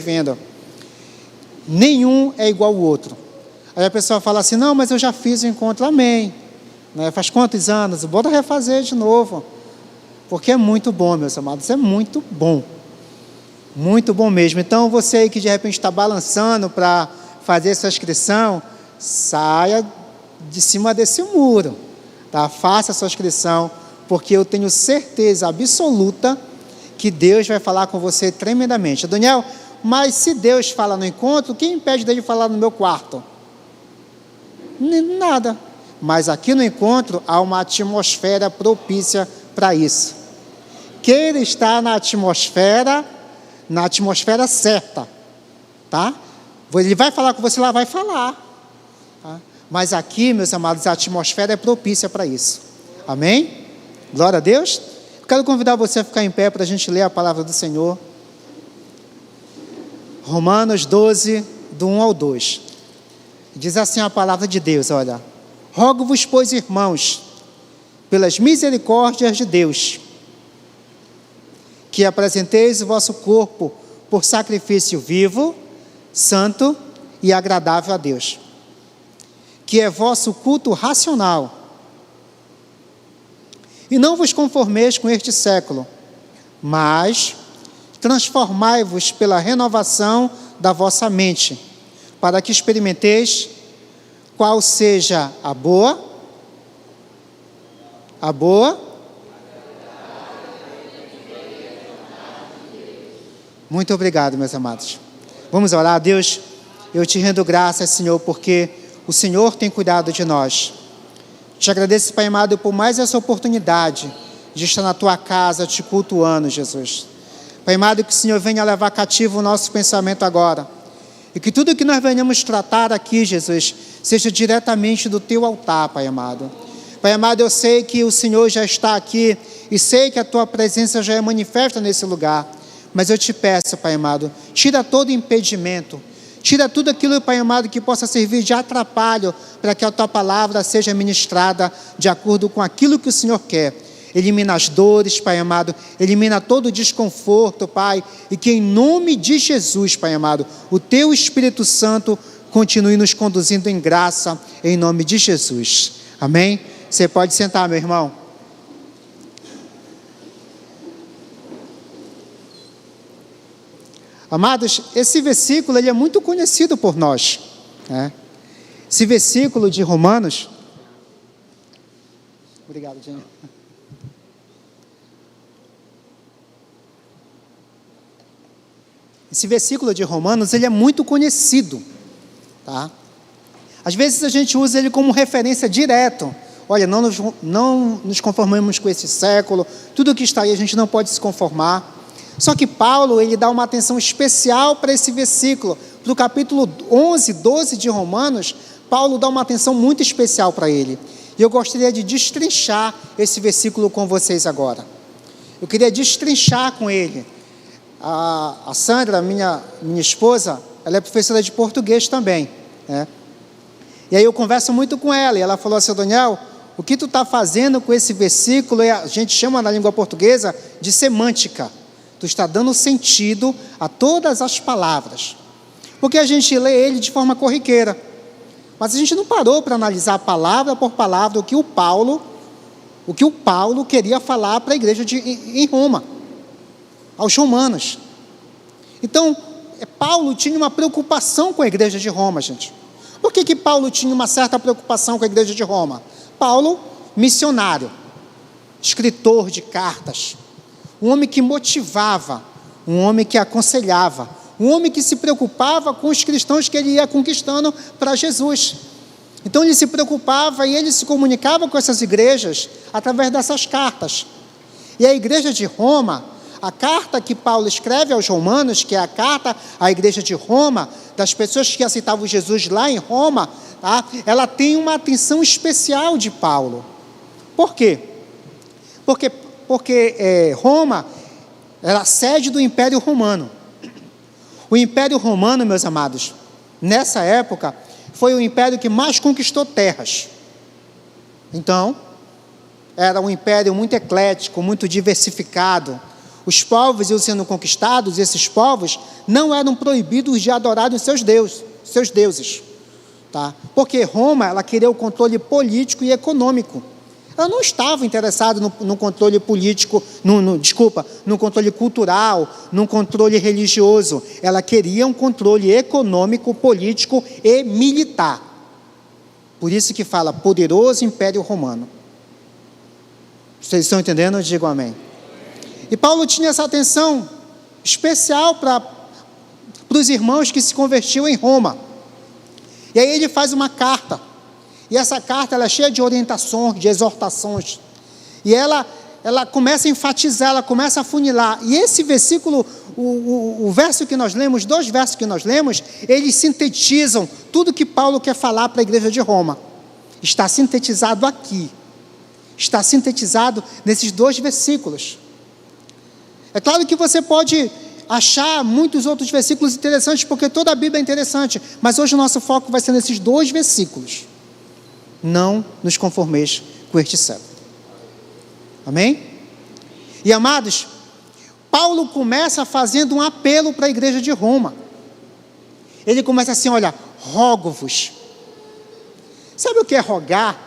vivendo. Nenhum é igual ao outro. Aí a pessoa fala assim, não, mas eu já fiz o encontro, amém. Né? Faz quantos anos? Bora refazer de novo. Porque é muito bom, meus amados, é muito bom. Muito bom mesmo. Então, você aí que de repente está balançando para fazer sua inscrição, saia de cima desse muro, tá? Faça a sua inscrição, porque eu tenho certeza absoluta que Deus vai falar com você tremendamente. Daniel, mas se Deus fala no encontro, quem impede dele falar no meu quarto? Nada. Mas aqui no encontro há uma atmosfera propícia para isso. Queira estar na atmosfera certa, tá? Ele vai falar com você lá, vai falar, tá? Mas aqui, meus amados, a atmosfera é propícia para isso, amém? Glória a Deus. Eu quero convidar você a ficar em pé para a gente ler a palavra do Senhor. Romanos 12, do 1 ao 2, diz assim a palavra de Deus, olha: rogo-vos, pois, irmãos, pelas misericórdias de Deus, que apresenteis o vosso corpo por sacrifício vivo, santo e agradável a Deus, que é vosso culto racional. E não vos conformeis com este século, mas transformai-vos pela renovação da vossa mente, para que experimenteis qual seja a boa. Muito obrigado, meus amados. Vamos orar. Deus, eu te rendo graças, Senhor, porque o Senhor tem cuidado de nós. Te agradeço, Pai amado, por mais essa oportunidade de estar na tua casa te cultuando, Jesus. Pai amado, que o Senhor venha levar cativo o nosso pensamento agora. E que tudo que nós venhamos tratar aqui, Jesus, seja diretamente do teu altar, Pai amado. Pai amado, eu sei que o Senhor já está aqui e sei que a tua presença já é manifesta nesse lugar. Mas eu te peço, Pai amado, tira todo impedimento, tira tudo aquilo, Pai amado, que possa servir de atrapalho para que a tua palavra seja ministrada de acordo com aquilo que o Senhor quer. Elimina as dores, Pai amado, elimina todo o desconforto, Pai, e que em nome de Jesus, Pai amado, o teu Espírito Santo continue nos conduzindo em graça, em nome de Jesus. Amém? Você pode sentar, meu irmão. Amados, esse versículo ele é muito conhecido por nós, né? Esse versículo de Romanos. Obrigado, Daniel. Esse versículo de Romanos ele é muito conhecido, tá? Às vezes a gente usa ele como referência direto. Olha, não nos conformamos com esse século, tudo que está aí a gente não pode se conformar. Só que Paulo, ele dá uma atenção especial para esse versículo. Para o capítulo 11, 12 de Romanos, Paulo dá uma atenção muito especial para ele. E eu gostaria de destrinchar esse versículo com vocês agora. Eu queria destrinchar com ele. A Sandra, minha esposa, ela é professora de português também, né? E aí eu converso muito com ela, e ela falou assim: Daniel, o que tu está fazendo com esse versículo, a gente chama na língua portuguesa de semântica. Tu está dando sentido a todas as palavras. Porque a gente lê ele de forma corriqueira. Mas a gente não parou para analisar palavra por palavra o que o Paulo queria falar para a igreja em Roma, aos romanos. Então, Paulo tinha uma preocupação com a igreja de Roma, gente. Por que Paulo tinha uma certa preocupação com a igreja de Roma? Paulo, missionário, escritor de cartas, um homem que motivava, um homem que aconselhava, um homem que se preocupava com os cristãos que ele ia conquistando para Jesus. Então ele se preocupava e ele se comunicava com essas igrejas através dessas cartas. E a igreja de Roma, a carta que Paulo escreve aos romanos, que é a carta à igreja de Roma, das pessoas que aceitavam Jesus lá em Roma, tá? Ela tem uma atenção especial de Paulo. Por quê? Porque Roma era a sede do Império Romano. O Império Romano, meus amados, nessa época, foi o império que mais conquistou terras. Então, era um império muito eclético, muito diversificado, Os povos iam sendo conquistados, e esses povos não eram proibidos de adorarem os seus deuses. Tá? Porque Roma, ela queria o controle político e econômico. Ela não estava interessada no controle político, no controle cultural, no controle religioso. Ela queria um controle econômico, político e militar. Por isso que fala poderoso Império Romano. Vocês estão entendendo? Digam amém. E Paulo tinha essa atenção especial para os irmãos que se convertiam em Roma. E aí ele faz uma carta. E essa carta ela é cheia de orientações, de exortações. E ela começa a enfatizar, ela começa a funilar. E esse versículo, o verso que nós lemos, 2 versos que nós lemos, eles sintetizam tudo que Paulo quer falar para a igreja de Roma. Está sintetizado aqui. Está sintetizado nesses 2 versículos. É claro que você pode achar muitos outros versículos interessantes, porque toda a Bíblia é interessante, mas hoje o nosso foco vai ser nesses 2 versículos. Não nos conformeis com este século. Amém? E amados, Paulo começa fazendo um apelo para a igreja de Roma. Ele começa assim, olha, rogo-vos. Sabe o que é rogar?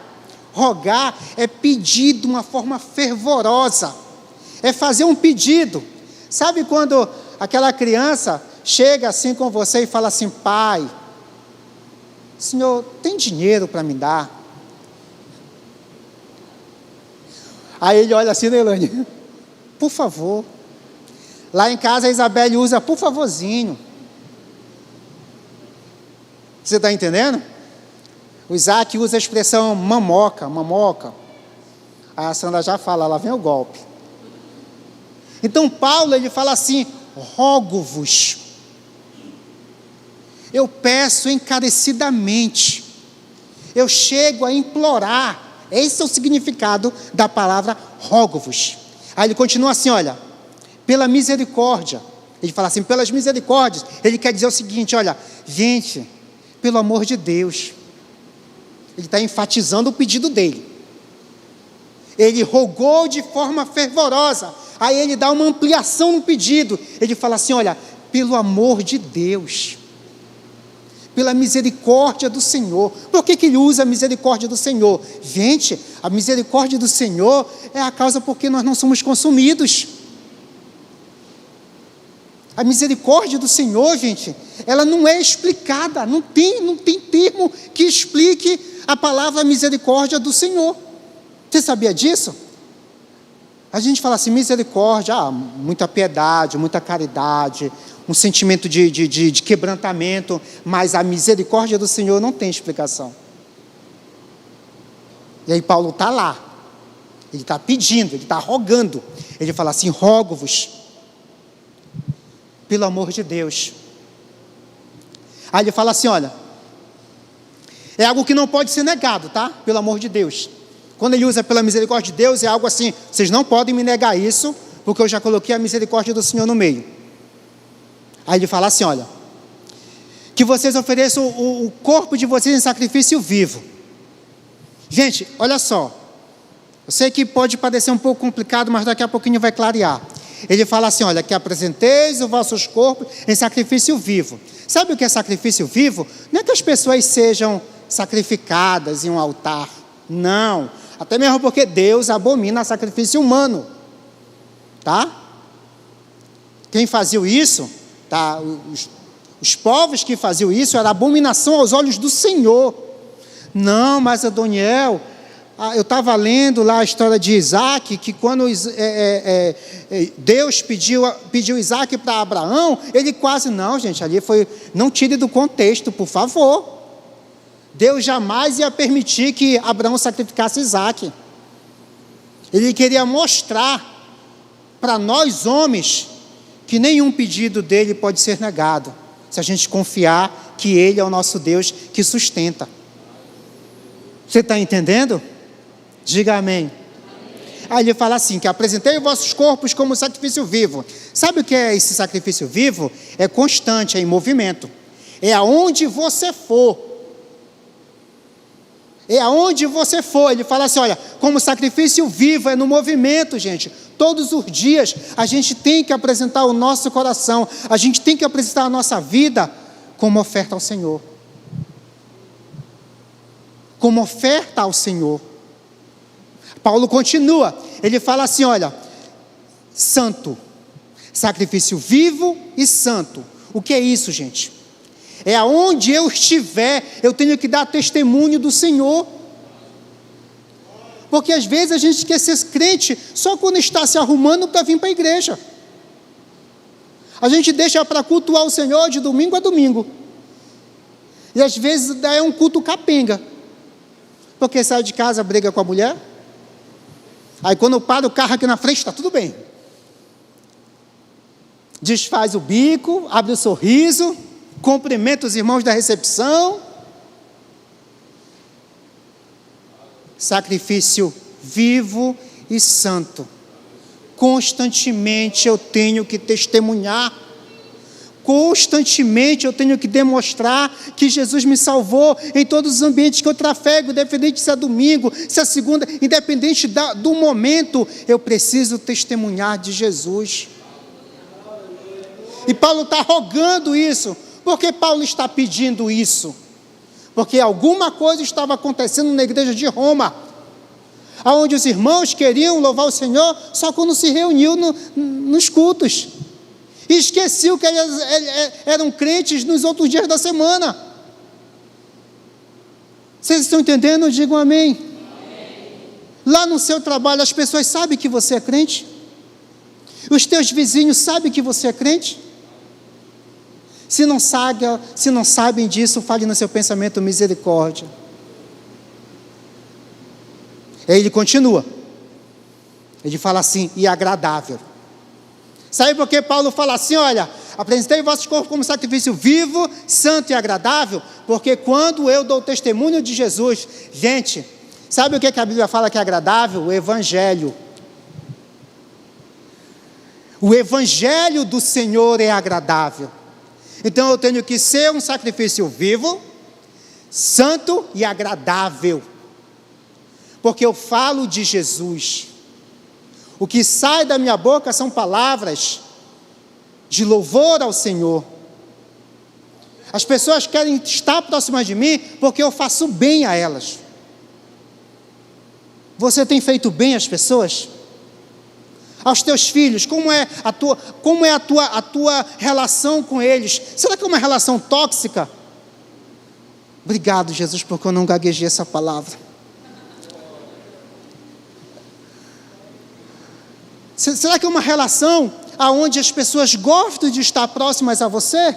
Rogar é pedir de uma forma fervorosa. É fazer um pedido. Sabe quando aquela criança chega assim com você e fala assim, pai, Senhor, tem dinheiro para me dar? Aí ele olha assim, né, Elaine? Por favor. Lá em casa a Isabelle usa por favorzinho. Você está entendendo? O Isaac usa a expressão mamoca. A Sandra já fala, lá vem o golpe. Então Paulo, ele fala assim, rogo-vos. Eu peço encarecidamente. Eu chego a implorar. Esse é o significado da palavra rogo-vos. Aí ele continua assim, olha, pela misericórdia. Ele fala assim, pelas misericórdias. Ele quer dizer o seguinte, olha, gente, pelo amor de Deus. Ele está enfatizando o pedido dele. Ele rogou de forma fervorosa. Aí ele dá uma ampliação no pedido. Ele fala assim, olha, pelo amor de Deus. Pela misericórdia do Senhor. Por que ele usa a misericórdia do Senhor? Gente, a misericórdia do Senhor é a causa porque nós não somos consumidos. A misericórdia do Senhor, gente, ela não é explicada, não tem termo que explique a palavra misericórdia do Senhor. Você sabia disso? A gente fala assim, misericórdia, muita piedade, muita caridade, um sentimento de quebrantamento, mas a misericórdia do Senhor não tem explicação. E aí Paulo está lá, ele está pedindo, ele está rogando, ele fala assim, rogo-vos, pelo amor de Deus. Aí ele fala assim, olha, é algo que não pode ser negado, tá? Pelo amor de Deus. Quando ele usa pela misericórdia de Deus, é algo assim, vocês não podem me negar isso, porque eu já coloquei a misericórdia do Senhor no meio. Aí ele fala assim, olha, que vocês ofereçam o corpo de vocês em sacrifício vivo. Gente, olha só, eu sei que pode parecer um pouco complicado, mas daqui a pouquinho vai clarear. Ele fala assim, olha, que apresenteis os vossos corpos em sacrifício vivo. Sabe o que é sacrifício vivo? Não é que as pessoas sejam sacrificadas em um altar, não, até mesmo porque Deus abomina sacrifício humano, tá? Quem fazia isso, tá? Os povos que faziam isso, era abominação aos olhos do Senhor. Não, mas Adoniel, eu estava lendo lá a história de Isaac, que quando Deus pediu Isaac para Abraão, ele quase, não gente, ali foi, não tire do contexto, por favor. Deus jamais ia permitir que Abraão sacrificasse Isaac. Ele queria mostrar para nós homens, que nenhum pedido dele pode ser negado, se a gente confiar que ele é o nosso Deus que sustenta. Você está entendendo? Diga amém. Aí ele fala assim, que apresentei os vossos corpos como sacrifício vivo. Sabe o que é esse sacrifício vivo? É constante, é em movimento. É aonde você for. É aonde você for. Ele fala assim, olha, como sacrifício vivo, é no movimento, gente. todos os dias, a gente tem que apresentar o nosso coração, a gente tem que apresentar a nossa vida como oferta ao Senhor. Como oferta ao Senhor. Paulo continua, ele fala assim, olha, santo, sacrifício vivo e santo. O que é isso, gente? É aonde eu estiver, eu tenho que dar testemunho do Senhor. Porque às vezes a gente quer ser crente só quando está se arrumando para vir para a igreja. A gente deixa para cultuar o Senhor de domingo a domingo. E às vezes é um culto capenga. Porque sai de casa, briga com a mulher. Aí quando para o carro aqui na frente, está tudo bem. Desfaz o bico, abre o sorriso, cumprimenta os irmãos da recepção. Sacrifício vivo e santo. Constantemente eu tenho que testemunhar. Constantemente eu tenho que demonstrar que Jesus me salvou em todos os ambientes que eu trafego, independente se é domingo, se é segunda, independente do momento, eu preciso testemunhar de Jesus. E Paulo está rogando isso. Por que Paulo está pedindo isso? Porque alguma coisa estava acontecendo na igreja de Roma, onde os irmãos queriam louvar o Senhor só quando se reuniam nos cultos. E esqueciam que eles eram crentes nos outros dias da semana. Vocês estão entendendo? Digam amém. Amém. Lá no seu trabalho as pessoas sabem que você é crente? Os teus vizinhos sabem que você é crente? Se não sabem disso, fale no seu pensamento misericórdia. Aí ele continua. Ele fala assim, e agradável. Sabe por que Paulo fala assim, olha, apresentei o vosso corpo como sacrifício vivo, santo e agradável? Porque quando eu dou testemunho de Jesus, gente, sabe o que a Bíblia fala que é agradável? O Evangelho. O Evangelho do Senhor é agradável. Então eu tenho que ser um sacrifício vivo, santo e agradável. Porque eu falo de Jesus. O que sai da minha boca são palavras de louvor ao Senhor. As pessoas querem estar próximas de mim porque eu faço bem a elas. Você tem feito bem às pessoas? Aos teus filhos, como é a tua relação com eles? Será que é uma relação tóxica? Obrigado, Jesus, porque eu não gaguejei essa palavra. Será que é uma relação onde as pessoas gostam de estar próximas a você?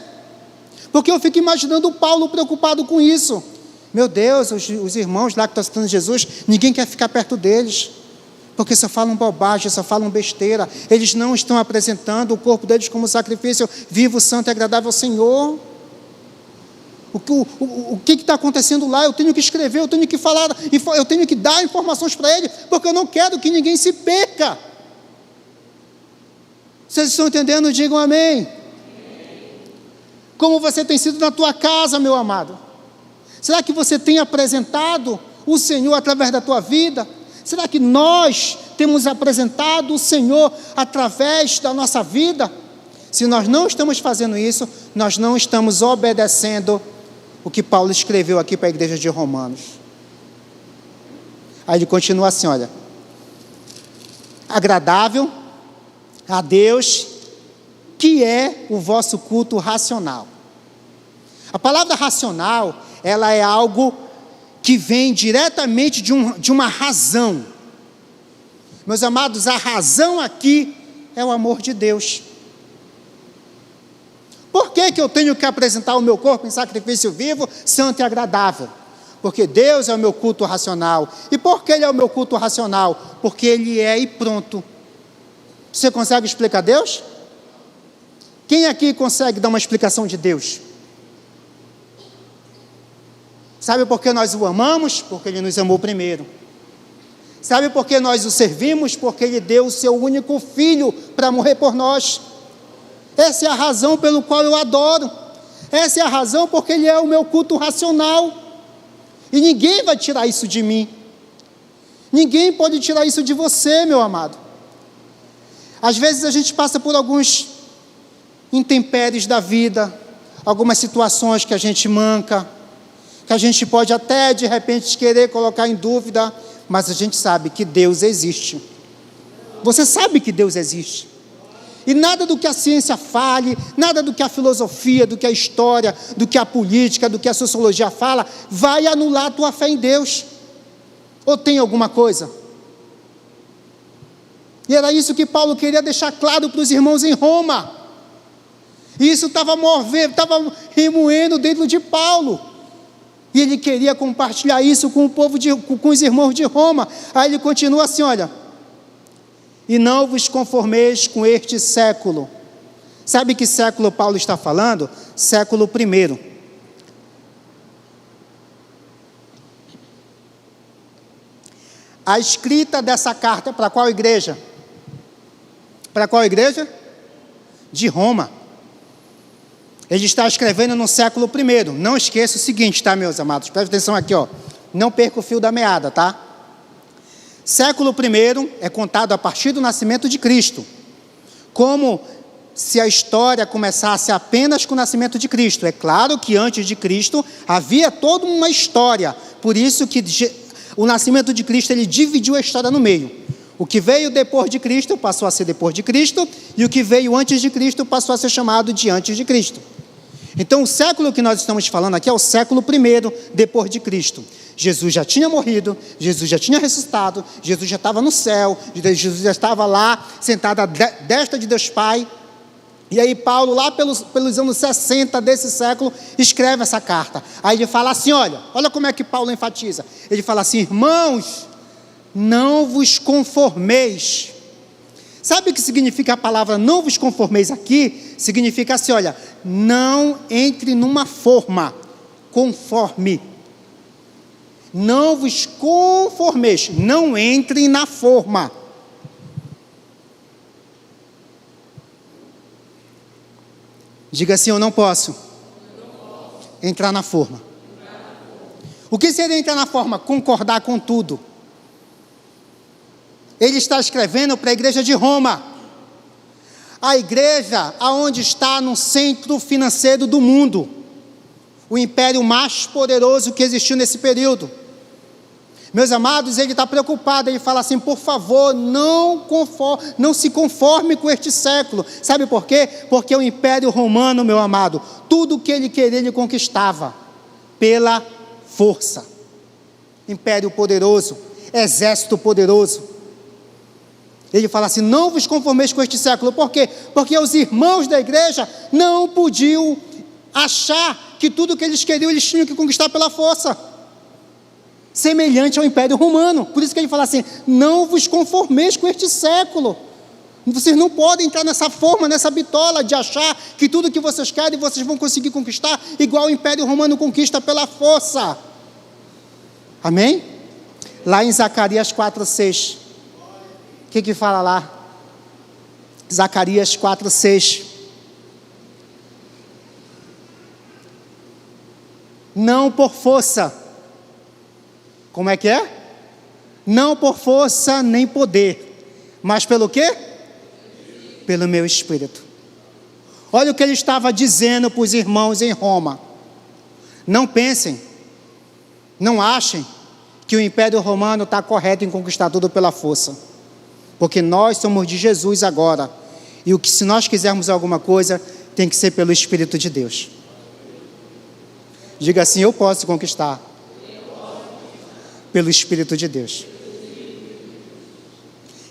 Porque eu fico imaginando o Paulo preocupado com isso. Meu Deus, os irmãos lá que estão citando Jesus, ninguém quer ficar perto deles. Porque só falam bobagem, só falam besteira. Eles não estão apresentando o corpo deles como sacrifício vivo, santo e agradável ao Senhor. O que está acontecendo lá? Eu tenho que escrever, eu tenho que falar, eu tenho que dar informações para ele, porque eu não quero que ninguém se perca. Vocês estão entendendo? Digam amém. Como você tem sido na tua casa, meu amado? Será que você tem apresentado o Senhor através da tua vida? Será que nós temos apresentado o Senhor através da nossa vida? Se nós não estamos fazendo isso, nós não estamos obedecendo o que Paulo escreveu aqui para a igreja de Romanos. Aí ele continua assim, olha. Agradável a Deus, que é o vosso culto racional. A palavra racional, ela é algo que vem diretamente de uma razão. Meus amados, a razão aqui é o amor de Deus. Por que eu tenho que apresentar o meu corpo em sacrifício vivo, santo e agradável? Porque Deus é o meu culto racional. E por que Ele é o meu culto racional? Porque Ele é e pronto. Você consegue explicar Deus? Quem aqui consegue dar uma explicação de Deus? Sabe por que nós o amamos? Porque Ele nos amou primeiro. Sabe por que nós o servimos? Porque Ele deu o seu único filho para morrer por nós. Essa é a razão pelo qual eu adoro. Essa é a razão porque Ele é o meu culto racional. E ninguém vai tirar isso de mim. Ninguém pode tirar isso de você, meu amado. Às vezes a gente passa por alguns intempéries da vida, algumas situações que a gente manca, que a gente pode até de repente querer colocar em dúvida, mas a gente sabe que Deus existe. Você sabe que Deus existe. E nada do que a ciência fale, nada do que a filosofia, do que a história, do que a política, do que a sociologia fala, vai anular a tua fé em Deus. Ou tem alguma coisa? E era isso que Paulo queria deixar claro para os irmãos em Roma. E isso estava remoendo dentro de Paulo. E ele queria compartilhar isso com o povo, com os irmãos de Roma. Aí ele continua assim, olha: e não vos conformeis com este século. Sabe que século Paulo está falando? Século I. A escrita dessa carta, para qual igreja? Para qual igreja? De Roma. Ele está escrevendo no século I. Não esqueça o seguinte, tá, meus amados? Presta atenção aqui, ó. Não perca o fio da meada, tá? Século I é contado a partir do nascimento de Cristo. Como se a história começasse apenas com o nascimento de Cristo. É claro que antes de Cristo havia toda uma história. Por isso que o nascimento de Cristo, ele dividiu a história no meio. O que veio depois de Cristo passou a ser depois de Cristo, e o que veio antes de Cristo passou a ser chamado de antes de Cristo. Então o século que nós estamos falando aqui é o século I depois de Cristo. Jesus já tinha morrido, Jesus já tinha ressuscitado, Jesus já estava no céu, Jesus já estava lá, sentado à destra de Deus Pai. E aí Paulo, lá pelos anos 60 desse século, escreve essa carta. Aí ele fala assim, olha como é que Paulo enfatiza. Ele fala assim: irmãos, não vos conformeis. Sabe o que significa a palavra não vos conformeis aqui? Significa assim, olha, não entre numa forma, conforme. Não vos conformeis, não entrem na forma. Diga assim: eu não posso entrar na forma. O que seria entrar na forma? Concordar com tudo. Ele está escrevendo para a igreja de Roma, a igreja aonde está no centro financeiro do mundo, o império mais poderoso que existiu nesse período. Meus amados, ele está preocupado, ele fala assim: por favor, não se conforme com este século. Sabe por quê? Porque o império romano, meu amado, tudo que ele queria, ele conquistava pela força. Império poderoso, exército poderoso. Ele fala assim: não vos conformeis com este século. Por quê? Porque os irmãos da igreja não podiam achar que tudo que eles queriam, eles tinham que conquistar pela força, semelhante ao Império Romano. Por isso que ele fala assim: não vos conformeis com este século. Vocês não podem entrar nessa forma, nessa bitola de achar que tudo que vocês querem, vocês vão conseguir conquistar, igual o Império Romano conquista pela força. Amém? Lá em Zacarias 4:6. O que fala lá? Zacarias 4:6. Não por força. Como é que é? Não por força nem poder, mas pelo quê? Pelo meu Espírito. Olha o que ele estava dizendo para os irmãos em Roma. Não pensem, não achem que o Império Romano está correto em conquistar tudo pela força, porque nós somos de Jesus agora, e se nós quisermos alguma coisa, tem que ser pelo Espírito de Deus. Diga assim: eu posso conquistar pelo Espírito de Deus.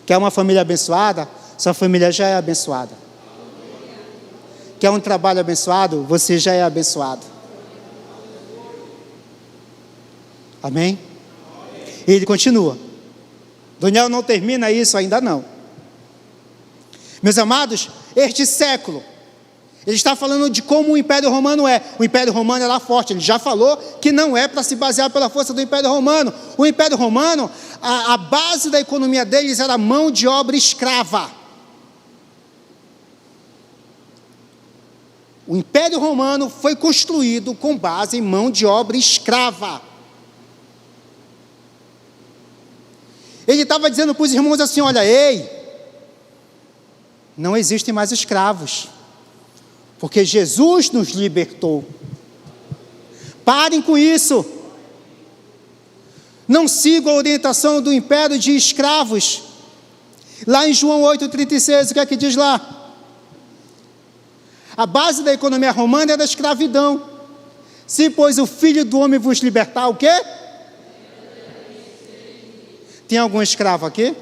Quer uma família abençoada? Sua família já é abençoada. Quer um trabalho abençoado? Você já é abençoado. Amém? E ele continua. Daniel não termina isso, ainda não. Meus amados, este século, ele está falando de como o Império Romano é. O Império Romano era forte. Ele já falou que não é para se basear pela força do Império Romano. O Império Romano, a base da economia deles era mão de obra escrava. O Império Romano foi construído com base em mão de obra escrava. Ele estava dizendo para os irmãos assim: olha, ei, Não existem mais escravos, porque Jesus nos libertou. Parem com isso. Não sigam a orientação do império de escravos. Lá em João 8,36, o que é que diz lá? A base da economia romana era a escravidão. Se, pois, o Filho do Homem vos libertar, o quê? Tem algum escravo aqui?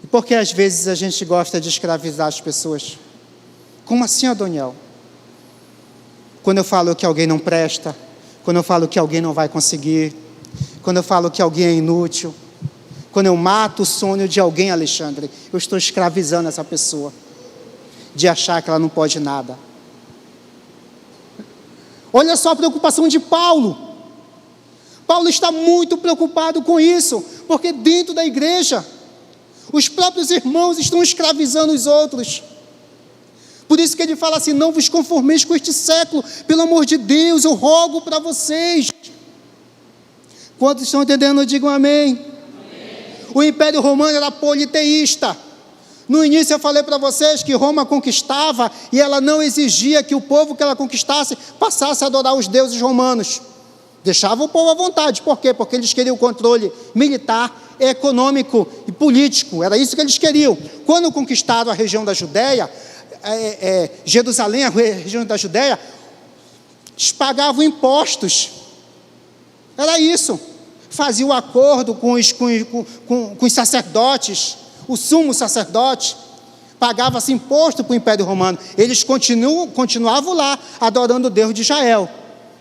E por que às vezes a gente gosta de escravizar as pessoas? Como assim, Adoniel? Quando eu falo que alguém não presta, quando eu falo que alguém não vai conseguir, quando eu falo que alguém é inútil, quando eu mato o sonho de alguém, Alexandre, eu estou escravizando essa pessoa, de achar que ela não pode nada. Olha só a preocupação de Paulo. Paulo está muito preocupado com isso, porque dentro da igreja, os próprios irmãos estão escravizando os outros. Por isso que ele fala assim: não vos conformeis com este século, pelo amor de Deus, eu rogo para vocês. Quantos estão entendendo, digam amém. Amém. O Império Romano era politeísta. No início eu falei para vocês que Roma conquistava e ela não exigia que o povo que ela conquistasse passasse a adorar os deuses romanos. Deixava o povo à vontade. Por quê? Porque eles queriam o controle militar, econômico e político. Era isso que eles queriam. Quando conquistaram a região da Judéia, Jerusalém, a região da Judéia, eles pagavam impostos. Era isso. Faziam acordo com os sacerdotes. O sumo sacerdote pagava-se imposto para o Império Romano. Eles continuavam lá adorando o Deus de Israel.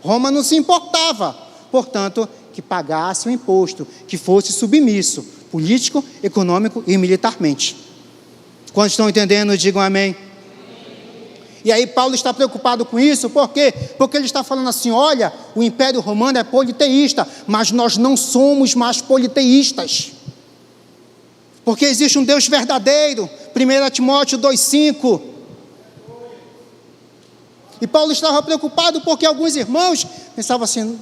Roma não se importava, portanto, que pagasse o imposto, que fosse submisso, político, econômico e militarmente. Quantos estão entendendo, digam amém. E aí Paulo está preocupado com isso, por quê? Porque ele está falando assim: olha, o Império Romano é politeísta, mas nós não somos mais politeístas. Porque existe um Deus verdadeiro, 1 Timóteo 2,5. E Paulo estava preocupado porque alguns irmãos pensavam assim: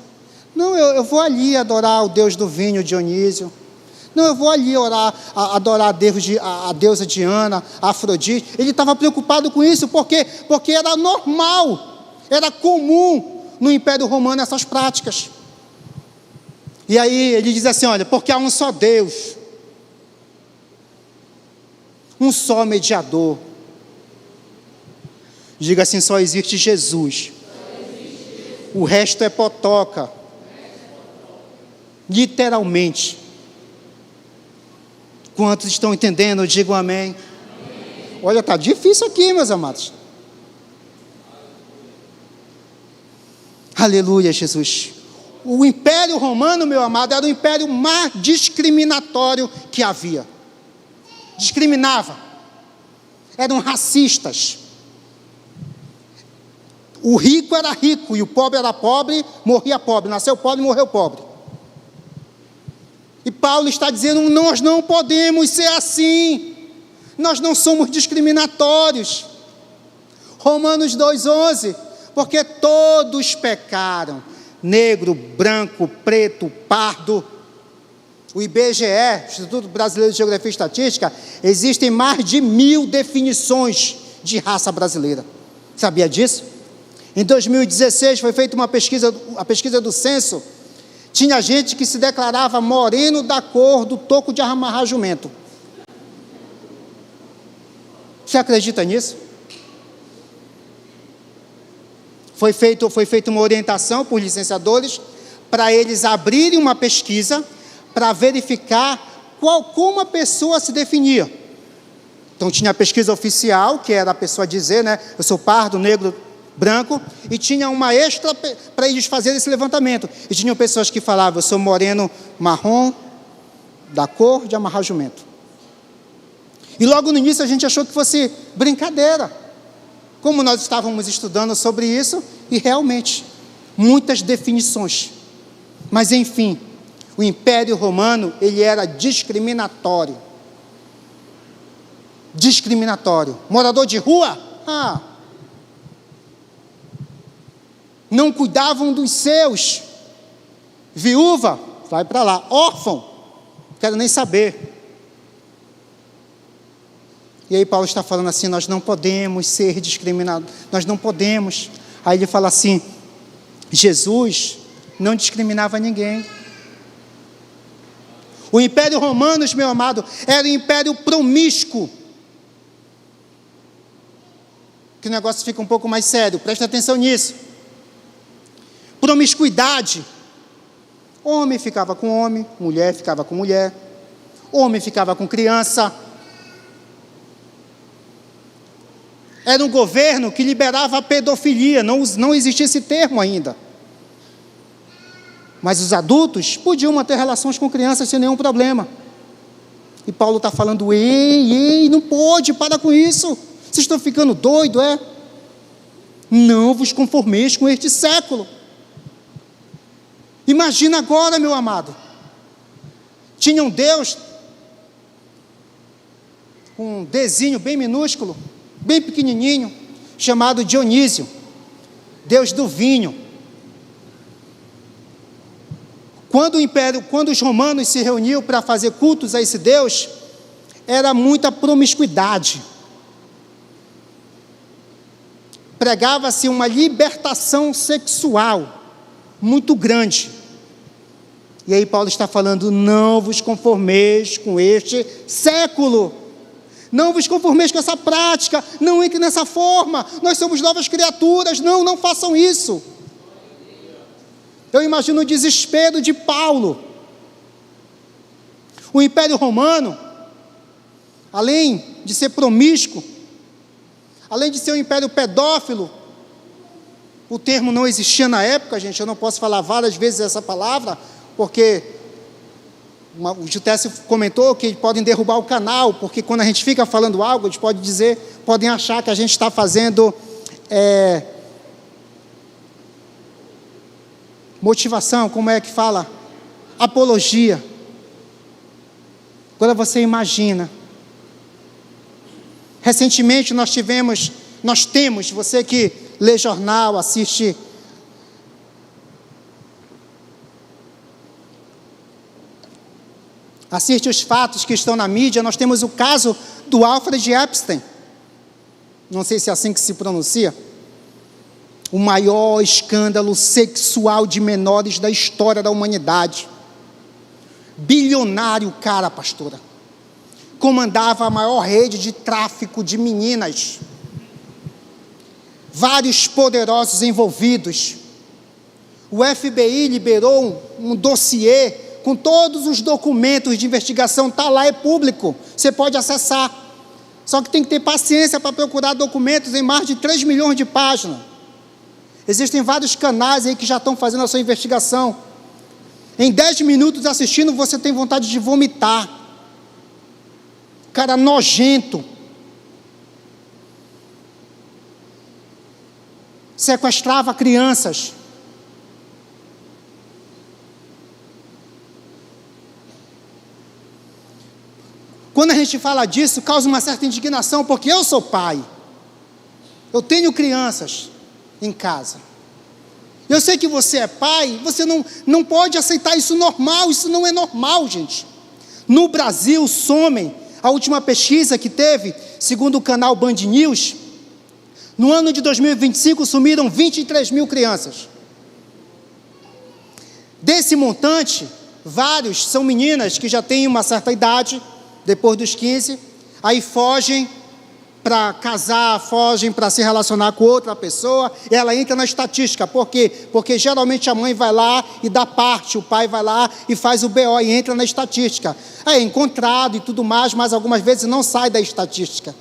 não, eu vou ali adorar o Deus do vinho, Dionísio. Não, eu vou ali adorar a deusa Diana, a Afrodite. Ele estava preocupado com isso, porque era normal, era comum no Império Romano essas práticas. E aí ele diz assim: olha, porque há um só Deus, um só mediador. Diga assim: só existe Jesus. O resto é potoca. Literalmente. Quantos estão entendendo? Digam amém. Olha, está difícil aqui, meus amados. Aleluia, Jesus. O Império Romano, meu amado, era o império mais discriminatório que havia. Discriminava. Eram racistas. O rico era rico e o pobre era pobre, morria pobre. Nasceu pobre, morreu pobre. E Paulo está dizendo: nós não podemos ser assim. Nós não somos discriminatórios. Romanos 2,11. Porque todos pecaram. Negro, branco, preto, pardo. O IBGE, Instituto Brasileiro de Geografia e Estatística, existem mais de 1000 definições de raça brasileira. Sabia disso? Em 2016 foi feita uma pesquisa, a pesquisa do censo. Tinha gente que se declarava moreno da cor do toco de amarrar jumento. Você acredita nisso? Foi feita uma orientação por licenciadores para eles abrirem uma pesquisa para verificar como a pessoa se definia. Então tinha a pesquisa oficial, que era a pessoa dizer, né, eu sou pardo, negro, branco, e tinha uma extra para eles fazerem esse levantamento. E tinham pessoas que falavam: eu sou moreno marrom, da cor de amarrar jumento. E logo no início a gente achou que fosse brincadeira. Como nós estávamos estudando sobre isso, e realmente, muitas definições. Mas enfim, o Império Romano, ele era discriminatório. Discriminatório. Morador de rua? Não cuidavam dos seus. Viúva? Vai para lá. Órfão? Quero nem saber. E aí Paulo está falando assim, nós não podemos ser discriminados, nós não podemos. Aí ele fala assim, Jesus não discriminava ninguém. O Império Romano, meu amado, era um império promíscuo. Que o negócio fica um pouco mais sério, presta atenção nisso. Promiscuidade. Homem ficava com homem, mulher ficava com mulher, homem ficava com criança. Era um governo que liberava a pedofilia, não existia esse termo ainda. Mas os adultos podiam manter relações com crianças sem nenhum problema. E Paulo está falando, ei, não pode, para com isso. Vocês estão ficando doidos, é? Não vos conformeis com este século. Imagina agora, meu amado. Tinha um Deus, com um Dzinho bem minúsculo, bem pequenininho, chamado Dionísio, Deus do vinho. Quando os romanos se reuniam para fazer cultos a esse Deus, era muita promiscuidade. Pregava-se uma libertação sexual muito grande. E aí Paulo está falando, não vos conformeis com este século. Não vos conformeis com essa prática, não entre nessa forma, nós somos novas criaturas, não façam isso. Eu imagino o desespero de Paulo. O Império Romano, além de ser promíscuo, além de ser um império pedófilo, o termo não existia na época, gente, eu não posso falar várias vezes essa palavra, porque o Jutécio comentou que podem derrubar o canal, porque quando a gente fica falando algo, eles podem achar que a gente está fazendo motivação, como é que fala? Apologia. Agora você imagina. Recentemente nós temos, você que lê jornal, assiste os fatos que estão na mídia, nós temos o caso do Alfred Epstein. Não sei se é assim que se pronuncia. O maior escândalo sexual de menores da história da humanidade. Bilionário cara, pastora. Comandava a maior rede de tráfico de meninas. Vários poderosos envolvidos. O FBI liberou um dossiê com todos os documentos de investigação, está lá, é público, você pode acessar. Só que tem que ter paciência para procurar documentos em mais de 3 milhões de páginas. Existem vários canais aí que já estão fazendo a sua investigação. Em 10 minutos assistindo, você tem vontade de vomitar. Cara nojento. Sequestrava crianças. Quando a gente fala disso, causa uma certa indignação, porque eu sou pai. Eu tenho crianças em casa. Eu sei que você é pai, você não pode aceitar isso normal, isso não é normal, gente. No Brasil, somem, a última pesquisa que teve, segundo o canal Band News, no ano de 2025 sumiram 23 mil crianças. Desse montante, vários são meninas que já têm uma certa idade, depois dos 15, aí fogem para casar, fogem para se relacionar com outra pessoa, ela entra na estatística. Por quê? Porque geralmente a mãe vai lá e dá parte, o pai vai lá e faz o BO e entra na estatística. É encontrado e tudo mais, mas algumas vezes não sai da estatística.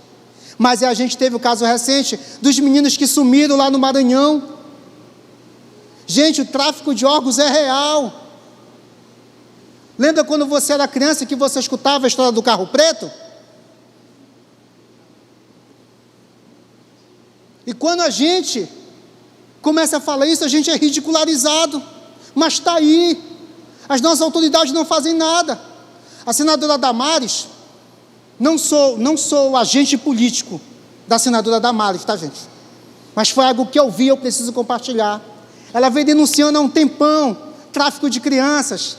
Mas a gente teve o caso recente dos meninos que sumiram lá no Maranhão. Gente, o tráfico de órgãos é real. Lembra quando você era criança que você escutava a história do carro preto? E quando a gente começa a falar isso, a gente é ridicularizado. Mas está aí. As nossas autoridades não fazem nada. A senadora Damares, não sou agente político da senadora Damares, tá, gente? Mas foi algo que eu vi, eu preciso compartilhar. Ela vem denunciando há um tempão tráfico de crianças.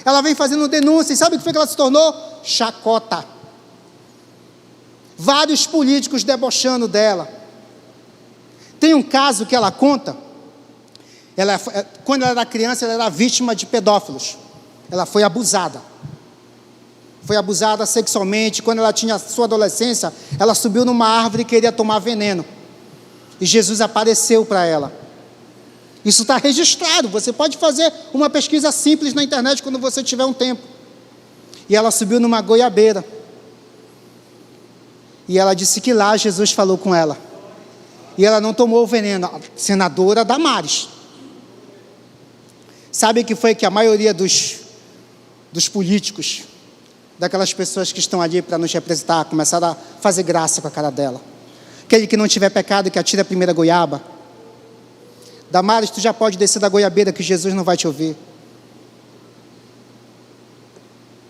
Ela vem fazendo denúncias. Sabe o que foi que ela se tornou? Chacota. vários políticos debochando dela. Tem um caso que ela conta, quando ela era criança, ela era vítima de pedófilos. Ela foi abusada sexualmente. Quando ela tinha sua adolescência, ela subiu numa árvore e queria tomar veneno, e Jesus apareceu para ela. Isso está registrado, você pode fazer uma pesquisa simples na internet quando você tiver um tempo. E ela subiu numa goiabeira, e ela disse que lá Jesus falou com ela, e ela não tomou o veneno. A senadora Damares. Sabe o que foi que a maioria dos políticos, daquelas pessoas que estão ali para nos representar, começaram a fazer graça com a cara dela? Aquele que não tiver pecado, que atire a primeira goiaba. Damares, tu já pode descer da goiabeira, que Jesus não vai te ouvir.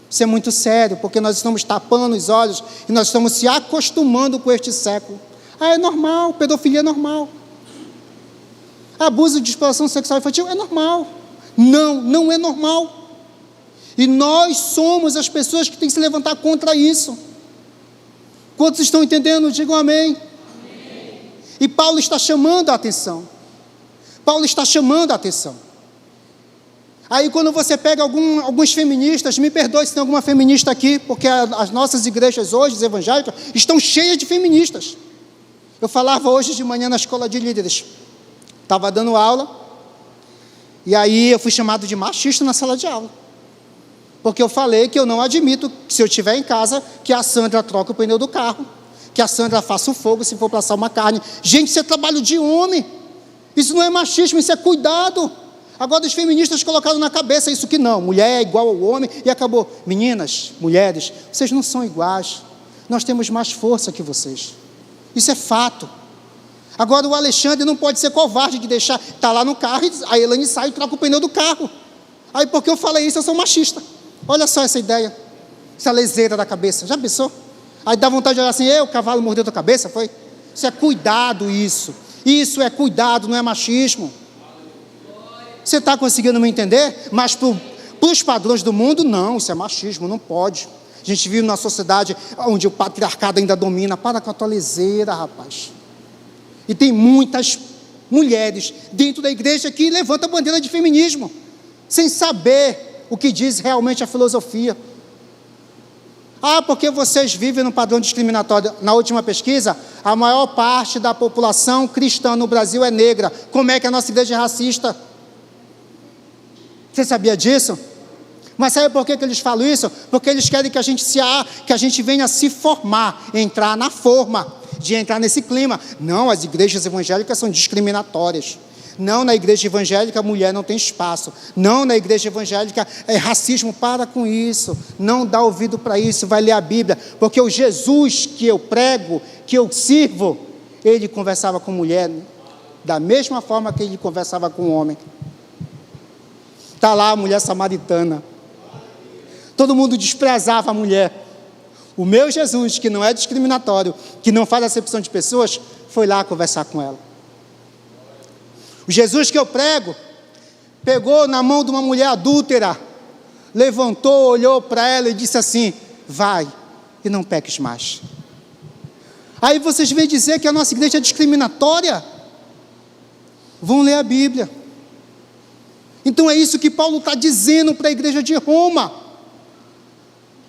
Isso é muito sério, porque nós estamos tapando os olhos e nós estamos se acostumando com este século. É normal, pedofilia é normal. Abuso de exploração sexual infantil é normal. Não é normal. E nós somos as pessoas que têm que se levantar contra isso. Quantos estão entendendo? Digam amém. Amém. E Paulo está chamando a atenção. Aí quando você pega alguns feministas, me perdoe se tem alguma feminista aqui, porque as nossas igrejas hoje, as evangélicas, estão cheias de feministas. Eu falava hoje de manhã na escola de líderes. Estava dando aula, e aí eu fui chamado de machista na sala de aula. Porque eu falei que eu não admito, que se eu estiver em casa, que a Sandra troque o pneu do carro, que a Sandra faça o fogo se for para assar uma carne. Gente, isso é trabalho de homem. Isso não é machismo, isso é cuidado. Agora os feministas colocaram na cabeça isso, que não, mulher é igual ao homem, e acabou. Meninas, mulheres, vocês não são iguais. Nós temos mais força que vocês. Isso é fato. Agora o Alexandre não pode ser covarde de deixar, está lá no carro, e a Elane sai e troca o pneu do carro. Aí porque eu falei isso, eu sou machista. Olha só essa ideia, essa leseira da cabeça, já pensou? Aí dá vontade de olhar assim, o cavalo mordeu tua cabeça, foi? Isso é cuidado, isso é cuidado, não é machismo. Você está conseguindo me entender? Mas para os padrões do mundo, não, isso é machismo, não pode. A gente vive numa sociedade onde o patriarcado ainda domina. Para com a tua leseira, rapaz. E tem muitas mulheres dentro da igreja que levantam a bandeira de feminismo, sem saber o que diz realmente a filosofia. Porque vocês vivem no padrão discriminatório. Na última pesquisa, a maior parte da população cristã no Brasil é negra. Como é que a nossa igreja é racista? Você sabia disso? Mas sabe por que eles falam isso? Porque eles querem que a gente venha se formar, entrar na forma, de entrar nesse clima. Não, as igrejas evangélicas são discriminatórias. Não, na igreja evangélica a mulher não tem espaço. Não, na igreja evangélica é racismo. Para com isso, não dá ouvido para isso, vai ler a Bíblia, porque o Jesus que eu prego, que eu sirvo, ele conversava com mulher da mesma forma que ele conversava com o homem. Está lá a mulher samaritana, todo mundo desprezava a mulher. O meu Jesus, que não é discriminatório, que não faz acepção de pessoas, foi lá conversar com ela. O Jesus que eu prego, pegou na mão de uma mulher adúltera, levantou, olhou para ela e disse assim: vai e não peques mais. Aí vocês vêm dizer que a nossa igreja é discriminatória? Vão ler a Bíblia. Então é isso que Paulo está dizendo para a igreja de Roma.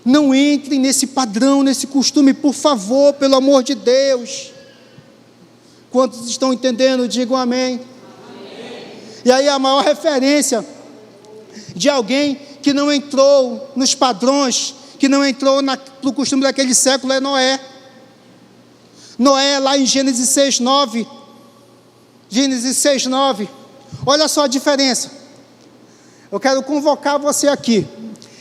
Não entrem nesse padrão, nesse costume, por favor, pelo amor de Deus. Quantos estão entendendo? Digam amém. E aí a maior referência de alguém que não entrou nos padrões, que não entrou no costume daquele século, é Noé. Noé, lá em Gênesis 6:9. Gênesis 6:9. Olha só a diferença. Eu quero convocar você aqui.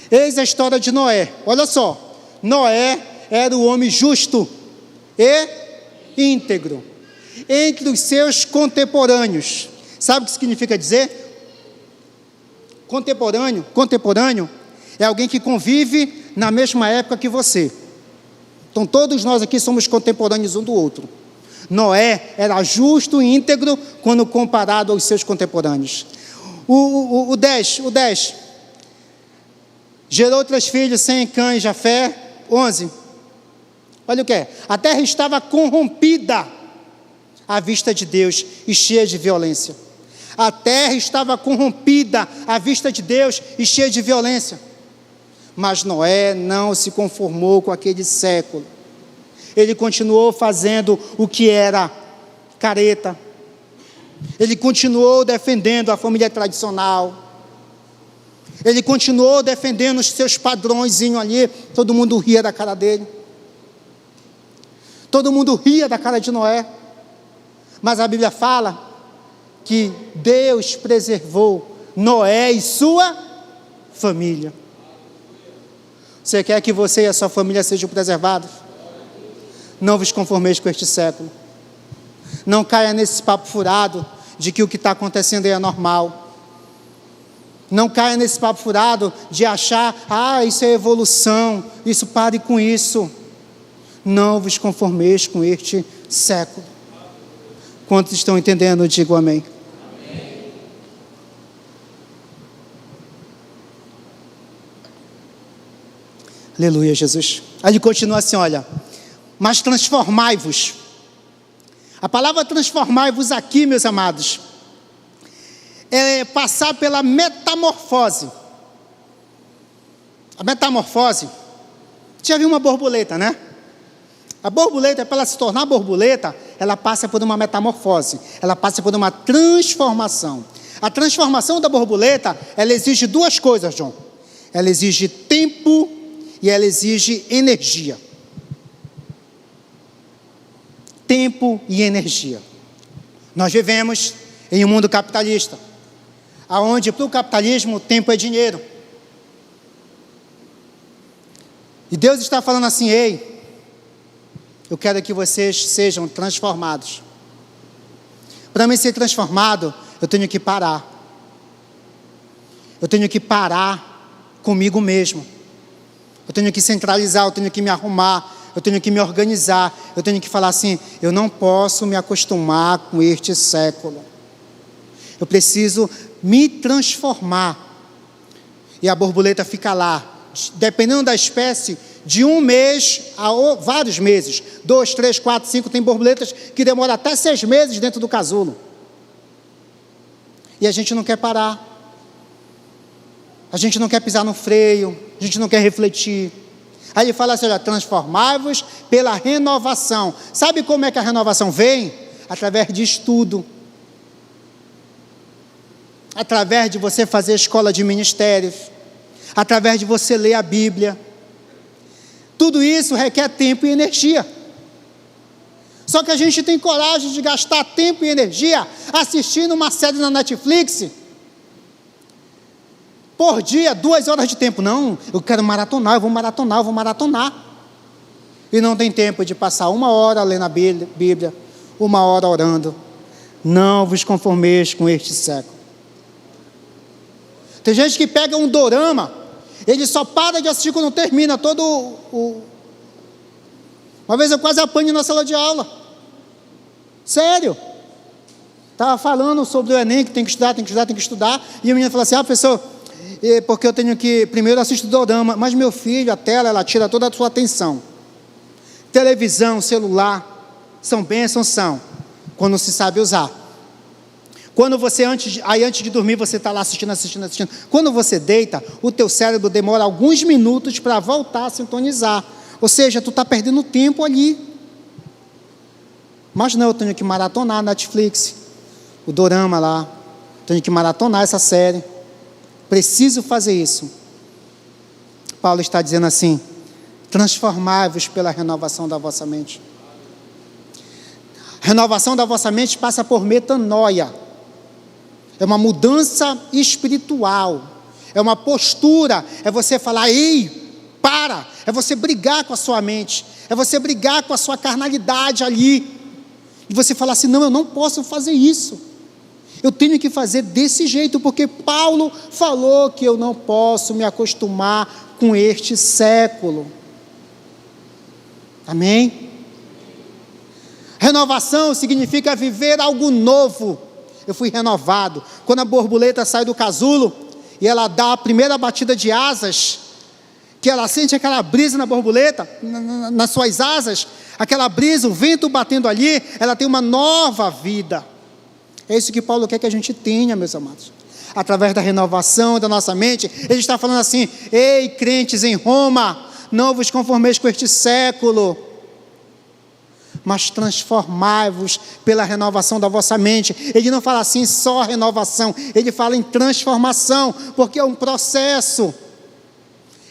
Eis a história de Noé. Olha só. Noé era o homem justo e íntegro entre os seus contemporâneos. Sabe o que significa dizer? Contemporâneo é alguém que convive na mesma época que você. Então todos nós aqui somos contemporâneos um do outro. Noé era justo e íntegro quando comparado aos seus contemporâneos. O 10. Gerou 3 filhos, Sem, Cã e Jafé. 11. Olha o que é. A terra estava corrompida à vista de Deus e cheia de violência. A terra estava corrompida à vista de Deus e cheia de violência. Mas Noé não se conformou com aquele século. Ele continuou fazendo o que era careta. Ele continuou defendendo a família tradicional. Ele continuou defendendo os seus padrõezinhos ali. Todo mundo ria da cara dele. Todo mundo ria da cara de Noé. Mas a Bíblia fala que Deus preservou Noé e sua família. Você quer que você e a sua família sejam preservados? Não vos conformeis com este século. Não caia nesse papo furado de que o que está acontecendo aí é normal. Não caia nesse papo furado de achar, isso é evolução, isso, pare com isso. Não vos conformeis com este século. Quantos estão entendendo? Digo amém. Amém. Aleluia, Jesus. Aí ele continua assim, olha. Mas transformai-vos. A palavra transformai-vos aqui, meus amados, é passar pela metamorfose. A metamorfose, já viu uma borboleta, né? A borboleta, para ela se tornar borboleta, ela passa por uma metamorfose, ela passa por uma transformação. A transformação da borboleta, ela exige duas coisas, João. Ela exige tempo e ela exige energia. Tempo e energia. Nós vivemos em um mundo capitalista, onde para o capitalismo o tempo é dinheiro. E Deus está falando assim, ei, eu quero que vocês sejam transformados. Para mim ser transformado, eu tenho que parar. Eu tenho que parar comigo mesmo. Eu tenho que centralizar, eu tenho que me arrumar, eu tenho que me organizar, eu tenho que falar assim, eu não posso me acostumar com este século. Eu preciso me transformar. E a borboleta fica lá, dependendo da espécie, de um mês a vários meses, 2, 3, 4, 5, tem borboletas que demoram até 6 meses dentro do casulo. E a gente não quer parar. A gente não quer pisar no freio, a gente não quer refletir. Aí ele fala assim, olha, transformai-vos pela renovação. Sabe como é que a renovação vem? Através de estudo. Através de você fazer escola de ministérios. Através de você ler a Bíblia. Tudo isso requer tempo e energia. Só que a gente tem coragem de gastar tempo e energia assistindo uma série na Netflix. Por dia, 2 horas de tempo. Não, eu quero maratonar, eu vou maratonar. E não tem tempo de passar 1 hora lendo a Bíblia, 1 hora orando. Não vos conformeis com este século. Tem gente que pega um dorama, ele só para de assistir quando termina todo o... Uma vez eu quase apanhei na sala de aula. Sério. Estava falando sobre o Enem, que tem que estudar. E a menina falou assim, professor, porque eu tenho que... Primeiro eu assisto dorama, mas meu filho, a tela, ela tira toda a sua atenção. Televisão, celular, são bênçãos, são. Quando se sabe usar. Quando você, antes de dormir, você está lá assistindo. Quando você deita, o teu cérebro demora alguns minutos para voltar a sintonizar. Ou seja, tu está perdendo tempo ali. Mas não, eu tenho que maratonar a Netflix, o dorama lá. Tenho que maratonar essa série. Preciso fazer isso. Paulo está dizendo assim, transformai-vos pela renovação da vossa mente. Renovação da vossa mente passa por metanoia. É uma mudança espiritual, é uma postura, é você falar, ei, para, é você brigar com a sua mente, é você brigar com a sua carnalidade ali, e você falar assim, não, eu não posso fazer isso, eu tenho que fazer desse jeito, porque Paulo falou que eu não posso me acostumar com este século. Amém? Renovação significa viver algo novo. Eu fui renovado. Quando a borboleta sai do casulo e ela dá a primeira batida de asas, que ela sente aquela brisa na borboleta, nas suas asas, aquela brisa, o vento batendo ali, ela tem uma nova vida. É isso que Paulo quer que a gente tenha, meus amados. Através da renovação da nossa mente, ele está falando assim: ei, crentes em Roma, não vos conformeis com este século, mas transformai-vos pela renovação da vossa mente. Ele não fala assim só renovação, ele fala em transformação, porque é um processo.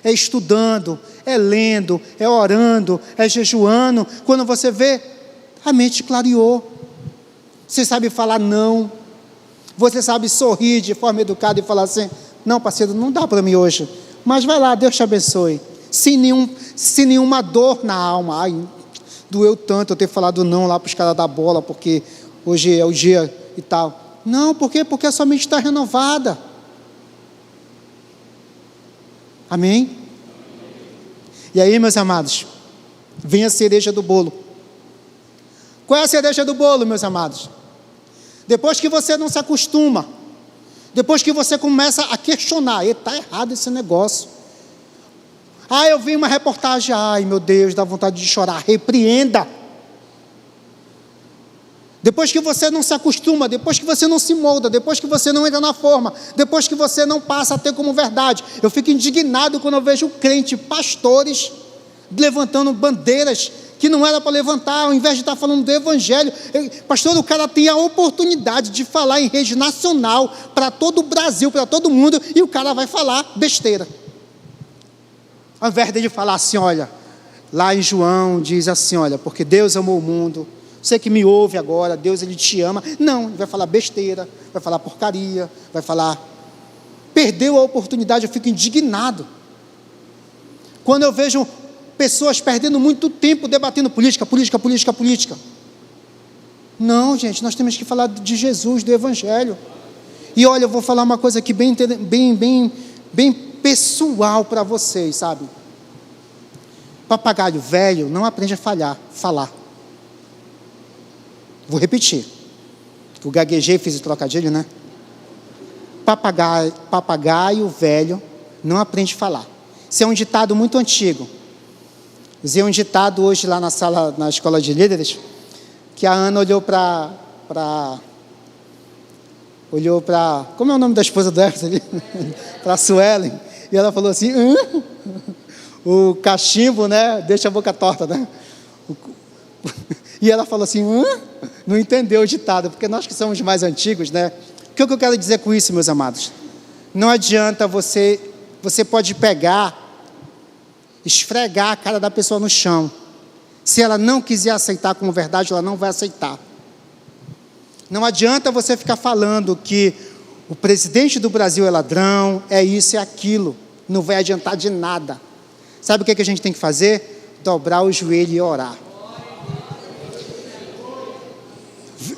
É estudando, é lendo, é orando, é jejuando. Quando você vê, a mente clareou. Você sabe falar não. Você sabe sorrir de forma educada e falar assim: não, parceiro, não dá para mim hoje, mas vai lá, Deus te abençoe. Sem nenhuma dor na alma. Ai, doeu tanto eu ter falado não lá para os caras da bola, porque hoje é o dia e tal. Não, por quê? Porque a sua mente está renovada. Amém? E aí, meus amados, vem a cereja do bolo. Qual é a cereja do bolo, meus amados? Depois que você não se acostuma, depois que você começa a questionar: está errado esse negócio. Eu vi uma reportagem, ai meu Deus, dá vontade de chorar. Repreenda. Depois que você não se acostuma, depois que você não se molda, depois que você não entra na forma, depois que você não passa a ter como verdade. Eu fico indignado quando eu vejo crente, pastores, levantando bandeiras que não era para levantar, ao invés de estar falando do evangelho. Pastor, o cara tem a oportunidade de falar em rede nacional, para todo o Brasil, para todo mundo, e o cara vai falar besteira. Ao invés de falar assim: olha, lá em João diz assim, olha, porque Deus amou o mundo. Você que me ouve agora, Deus, Ele te ama. Não, ele vai falar besteira, vai falar porcaria, vai falar. Perdeu a oportunidade. Eu fico indignado quando eu vejo pessoas perdendo muito tempo debatendo política. Não, gente, nós temos que falar de Jesus, do Evangelho. E olha, eu vou falar uma coisa aqui bem pessoal para vocês, sabe? Papagaio velho não aprende a falar. Vou repetir, o gaguejei, fiz o trocadilho, né? Papagaio velho não aprende a falar. Isso é um ditado muito antigo. Usei um ditado hoje lá na sala, na escola de líderes, que a Ana olhou para como é o nome da esposa do Everton ali? Para a Suelen, e ela falou assim: o cachimbo, né, deixa a boca torta, né? E ela falou assim: não entendeu o ditado, porque nós que somos mais antigos, né? O que eu quero dizer com isso, meus amados? Não adianta você pode pegar, esfregar a cara da pessoa no chão. Se ela não quiser aceitar como verdade, ela não vai aceitar. Não adianta você ficar falando que o presidente do Brasil é ladrão, é isso, é aquilo. Não vai adiantar de nada. Sabe o que a gente tem que fazer? Dobrar o joelho e orar.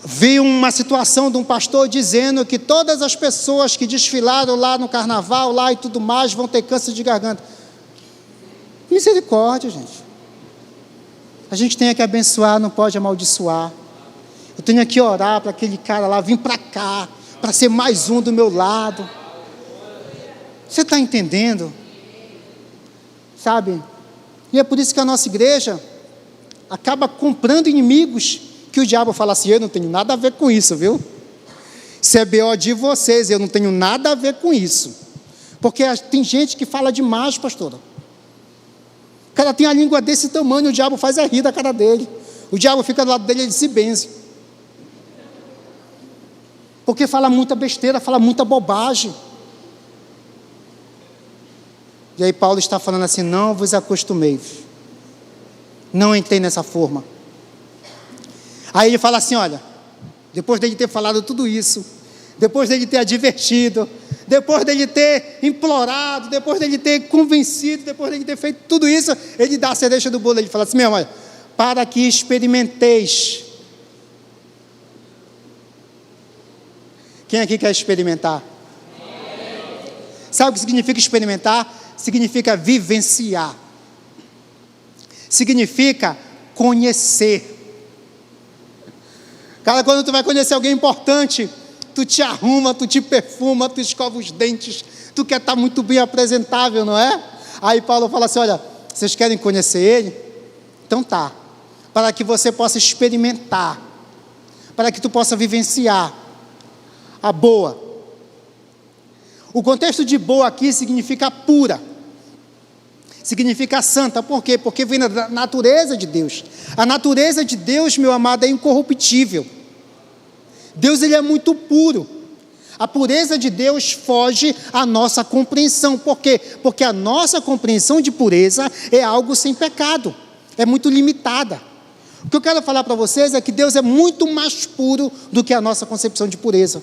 Vi uma situação de um pastor dizendo que todas as pessoas que desfilaram lá no carnaval, lá e tudo mais, vão ter câncer de garganta. Misericórdia, gente. A gente tem que abençoar, não pode amaldiçoar. Eu tenho que orar para aquele cara lá vir para cá, para ser mais um do meu lado. Você está entendendo? Sabe? E é por isso que a nossa igreja acaba comprando inimigos, que o diabo fala assim: eu não tenho nada a ver com isso, viu? Isso é BO de vocês, eu não tenho nada a ver com isso. Porque tem gente que fala demais, pastora. O cara tem a língua desse tamanho, o diabo faz rir da cara dele. O diabo fica do lado dele e ele se benze. Porque fala muita besteira, fala muita bobagem. E aí Paulo está falando assim: não vos acostumeis. Não entrei nessa forma. Aí ele fala assim: olha, depois dele ter falado tudo isso, depois dele ter advertido, depois dele ter implorado, depois dele ter convencido, depois dele ter feito tudo isso, ele dá a cereja do bolo. Ele fala assim: meu, olha, para que experimenteis. Quem aqui quer experimentar? Sabe o que significa experimentar? Significa vivenciar. Significa conhecer. Cara, quando tu vai conhecer alguém importante, tu te arruma, tu te perfuma, tu escova os dentes, tu quer estar muito bem apresentável, não é? Aí Paulo fala assim, olha, vocês querem conhecer ele? Então tá, para que você possa experimentar, para que tu possa vivenciar a boa. O contexto de boa aqui significa pura, significa santa. Por quê? Porque vem da natureza de Deus. A natureza de Deus, meu amado, é incorruptível. Deus, ele é muito puro. A pureza de Deus foge à nossa compreensão. Por quê? Porque a nossa compreensão de pureza é algo sem pecado, é muito limitada. O que eu quero falar para vocês é que Deus é muito mais puro do que a nossa concepção de pureza.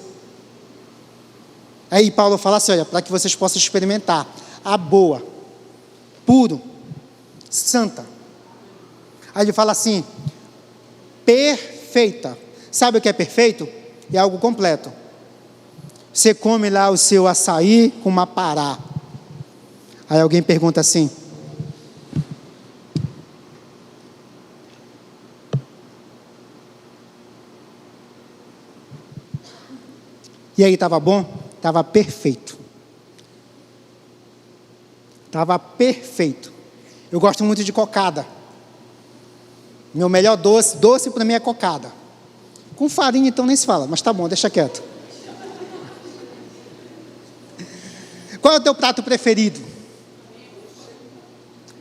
Aí Paulo fala assim, olha, para que vocês possam experimentar a boa, puro, santa. Aí ele fala assim, perfeita. Sabe o que é perfeito? É algo completo. Você come lá o seu açaí com uma pará. Aí alguém pergunta assim, e aí, estava bom? Estava perfeito. Estava perfeito. Eu gosto muito de cocada. Meu melhor doce para mim é cocada. Com farinha então nem se fala, mas tá bom, deixa quieto. Qual é o teu prato preferido?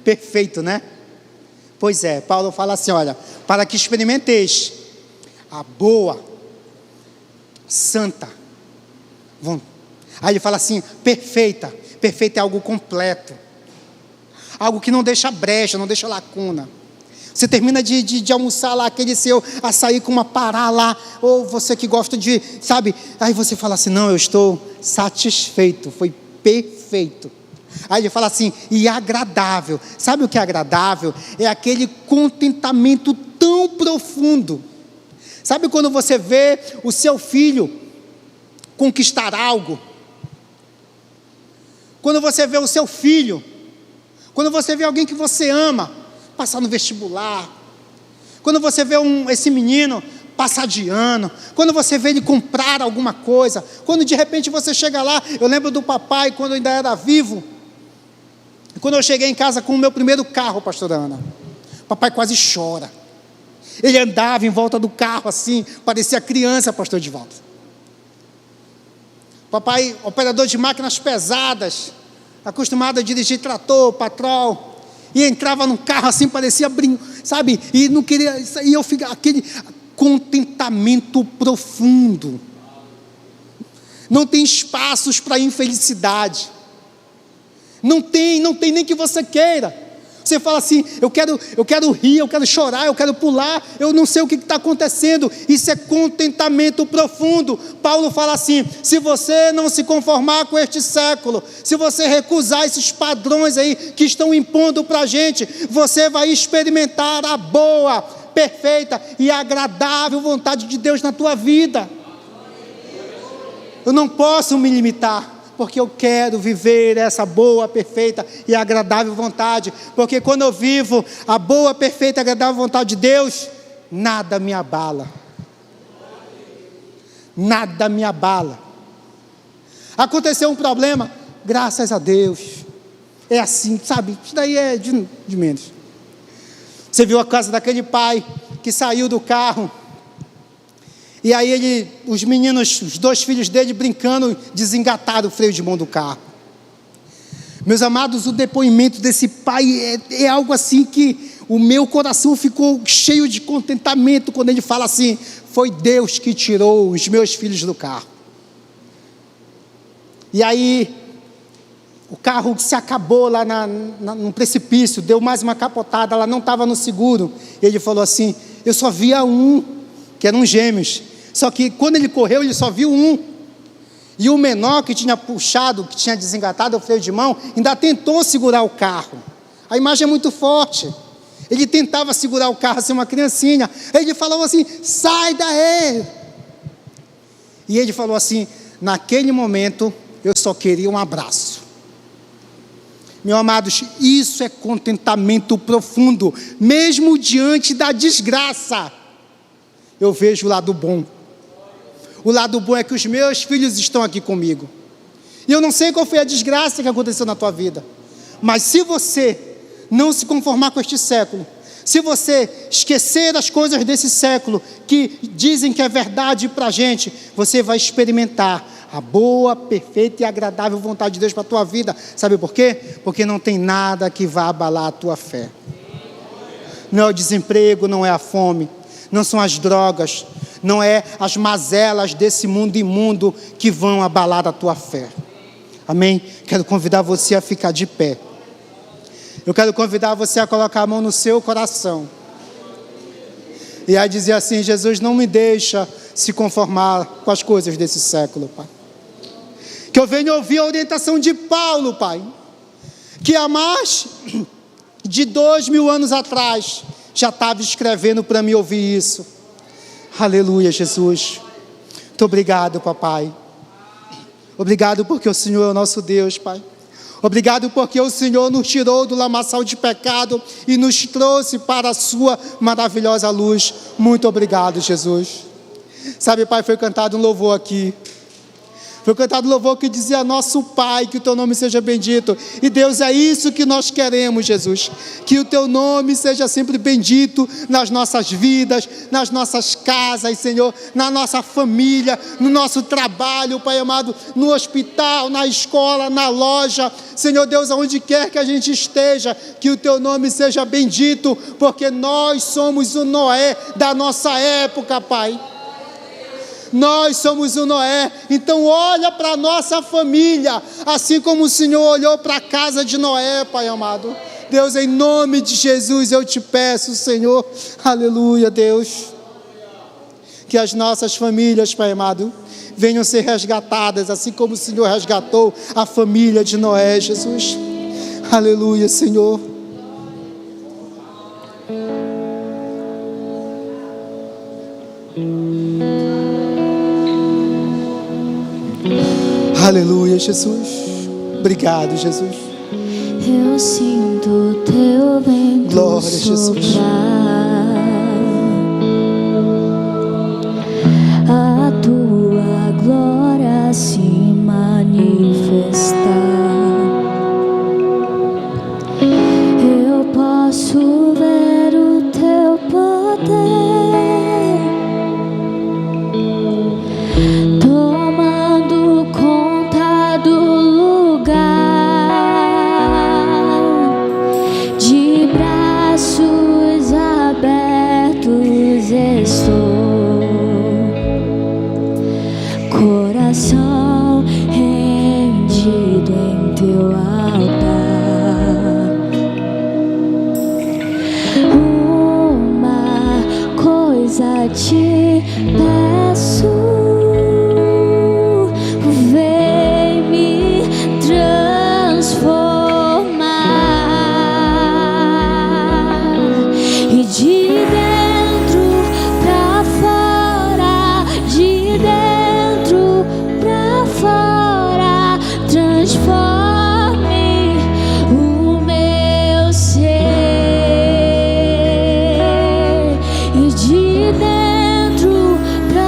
Perfeito, né? Pois é, Paulo fala assim, olha, para que experimenteis a boa, santa. Aí ele fala assim, perfeita. Perfeita é algo completo, algo que não deixa brecha, não deixa lacuna. Você termina de almoçar lá, aquele seu açaí com uma pará lá, ou você que gosta de, sabe, aí você fala assim, não, eu estou satisfeito, foi perfeito. Aí ele fala assim, e agradável. Sabe o que é agradável? É aquele contentamento tão profundo. Sabe quando você vê o seu filho conquistar algo? Quando você vê o seu filho, quando você vê alguém que você ama passar no vestibular, quando você vê esse menino passar de ano, quando você vê ele comprar alguma coisa, quando de repente você chega lá, eu lembro do papai quando ainda era vivo, quando eu cheguei em casa com o meu primeiro carro, pastora Ana, o papai quase chora, ele andava em volta do carro assim, parecia criança, pastor Edivaldo. Papai, operador de máquinas pesadas, acostumado a dirigir trator, patrol, e entrava num carro assim, parecia brinco, sabe, e não queria, e eu ficava, aquele contentamento profundo, não tem espaços para infelicidade, não tem nem que você queira. Você fala assim, eu quero rir, eu quero chorar, eu quero pular, eu não sei o que está acontecendo. Isso é contentamento profundo. Paulo fala assim, se você não se conformar com este século, se você recusar esses padrões aí que estão impondo para a gente, você vai experimentar a boa, perfeita e agradável vontade de Deus na tua vida. Eu não posso me limitar, porque eu quero viver essa boa, perfeita e agradável vontade, porque quando eu vivo a boa, perfeita e agradável vontade de Deus, nada me abala, nada me abala. Aconteceu um problema, graças a Deus, é assim, sabe, isso daí é de menos. Você viu a casa daquele pai, que saiu do carro, e aí os meninos, os 2 filhos dele brincando, desengataram o freio de mão do carro. Meus amados, o depoimento desse pai é algo assim que o meu coração ficou cheio de contentamento, quando ele fala assim, foi Deus que tirou os meus filhos do carro. E aí, o carro se acabou lá no precipício, deu mais uma capotada, ela não estava no seguro, e ele falou assim, eu só via um, que eram gêmeos, só que quando ele correu, ele só viu um, e o menor que tinha puxado, que tinha desengatado o freio de mão, ainda tentou segurar o carro. A imagem é muito forte, ele tentava segurar o carro, assim, uma criancinha, aí ele falou assim, sai daí, e ele falou assim, naquele momento, eu só queria um abraço. Meus amados, isso é contentamento profundo, mesmo diante da desgraça, eu vejo o lado bom. O lado bom é que os meus filhos estão aqui comigo. E eu não sei qual foi a desgraça que aconteceu na tua vida. Mas se você não se conformar com este século, se você esquecer as coisas desse século, que dizem que é verdade para a gente, você vai experimentar a boa, perfeita e agradável vontade de Deus para a tua vida. Sabe por quê? Porque não tem nada que vá abalar a tua fé. Não é o desemprego, não é a fome, não são as drogas, não é as mazelas desse mundo imundo que vão abalar a tua fé. Amém? Quero convidar você a ficar de pé. Eu quero convidar você a colocar a mão no seu coração e a dizer assim: Jesus, não me deixa se conformar com as coisas desse século, Pai. Que eu venha ouvir a orientação de Paulo, Pai, que há mais de 2000 anos atrás já estava escrevendo para mim ouvir isso. Aleluia, Jesus. Muito obrigado, papai. Obrigado porque o Senhor é o nosso Deus, Pai. Obrigado porque o Senhor nos tirou do lamaçal de pecado e nos trouxe para a sua maravilhosa luz. Muito obrigado, Jesus. Sabe, Pai, foi cantado um louvor aqui. Foi cantado um louvor que dizia: nosso Pai, que o teu nome seja bendito. E Deus, é isso que nós queremos, Jesus. Que o teu nome seja sempre bendito nas nossas vidas, nas nossas casas, Senhor, na nossa família, no nosso trabalho, Pai amado, no hospital, na escola, na loja. Senhor Deus, aonde quer que a gente esteja, que o teu nome seja bendito, porque nós somos o Noé da nossa época, Pai. Nós somos o Noé. Então olha para a nossa família, assim como o Senhor olhou para a casa de Noé, Pai amado. Deus, em nome de Jesus eu te peço, Senhor, aleluia, Deus, que as nossas famílias, Pai amado, venham ser resgatadas, assim como o Senhor resgatou a família de Noé, Jesus. Aleluia, Senhor. Aleluia, Jesus. Obrigado, Jesus. Eu sinto teu vento Glória, Jesus. soprar, a tua glória se manifestar. Eu posso ver o teu poder tomando conta do lugar, de braços abertos estou, coração rendido em teu altar. Uma coisa te peço: vem me transformar, e de dentro pra fora, de dentro pra fora, transforme o meu ser, e de dentro pra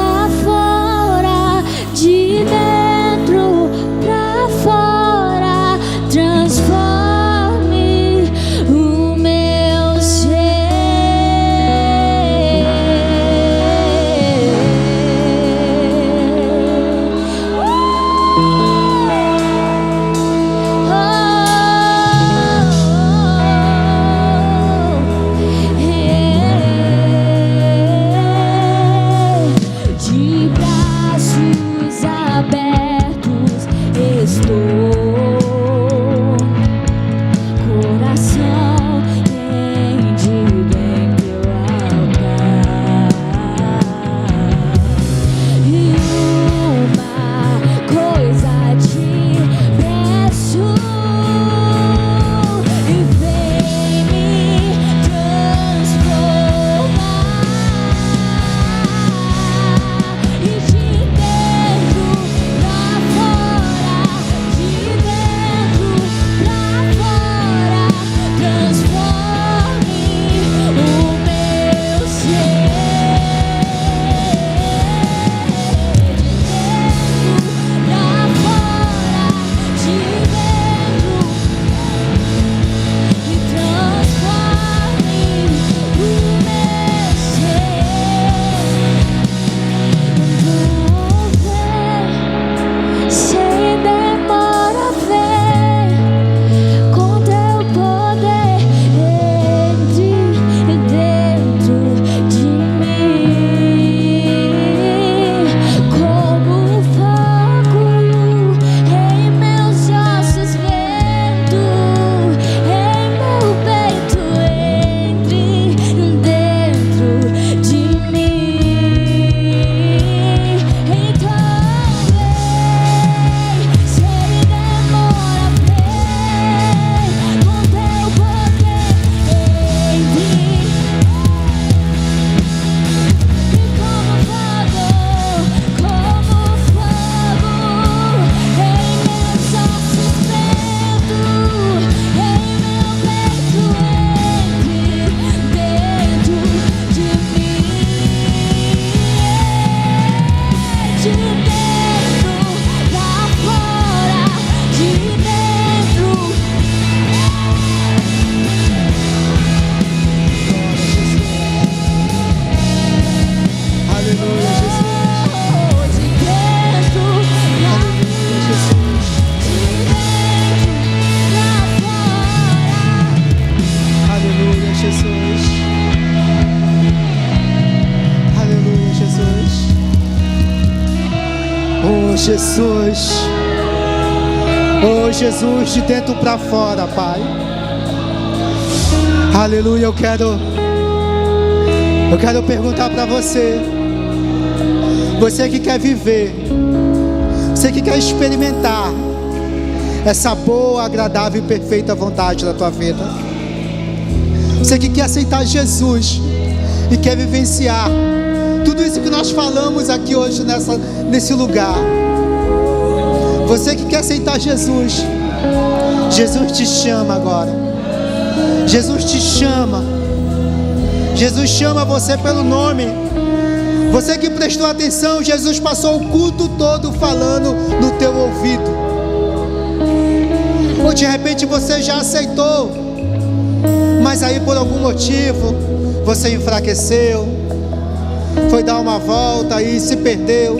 Jesus. Oh, Jesus, de dentro para fora, Pai. Aleluia, eu quero perguntar para você. Você que quer viver, você que quer experimentar essa boa, agradável e perfeita vontade da tua vida. Você que quer aceitar Jesus e quer vivenciar tudo isso que nós falamos aqui hoje nesse lugar. Você que quer aceitar Jesus, Jesus te chama agora. Jesus te chama. Jesus chama você pelo nome. Você que prestou atenção, Jesus passou o culto todo falando no teu ouvido. Ou de repente você já aceitou, mas aí por algum motivo você enfraqueceu, foi dar uma volta e se perdeu.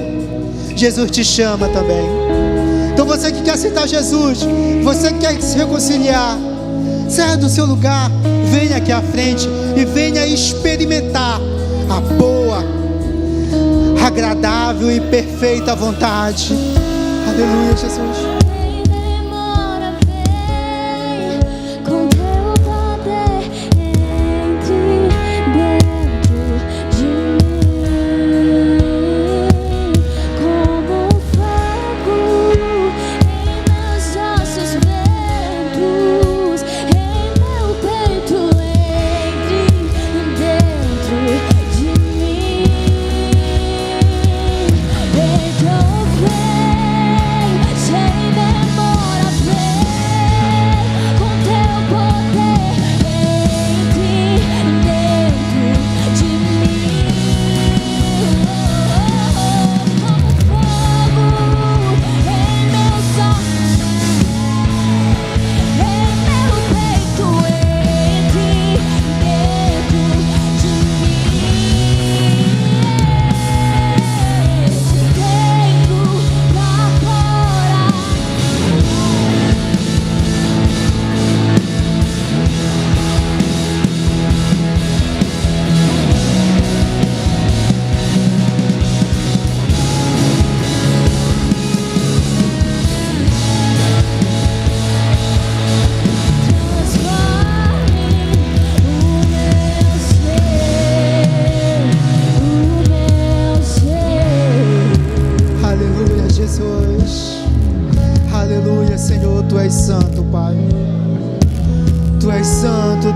Jesus te chama também. Então você que quer aceitar Jesus, você que quer se reconciliar, saia do seu lugar, venha aqui à frente e venha experimentar a boa, agradável e perfeita vontade. Aleluia, Jesus.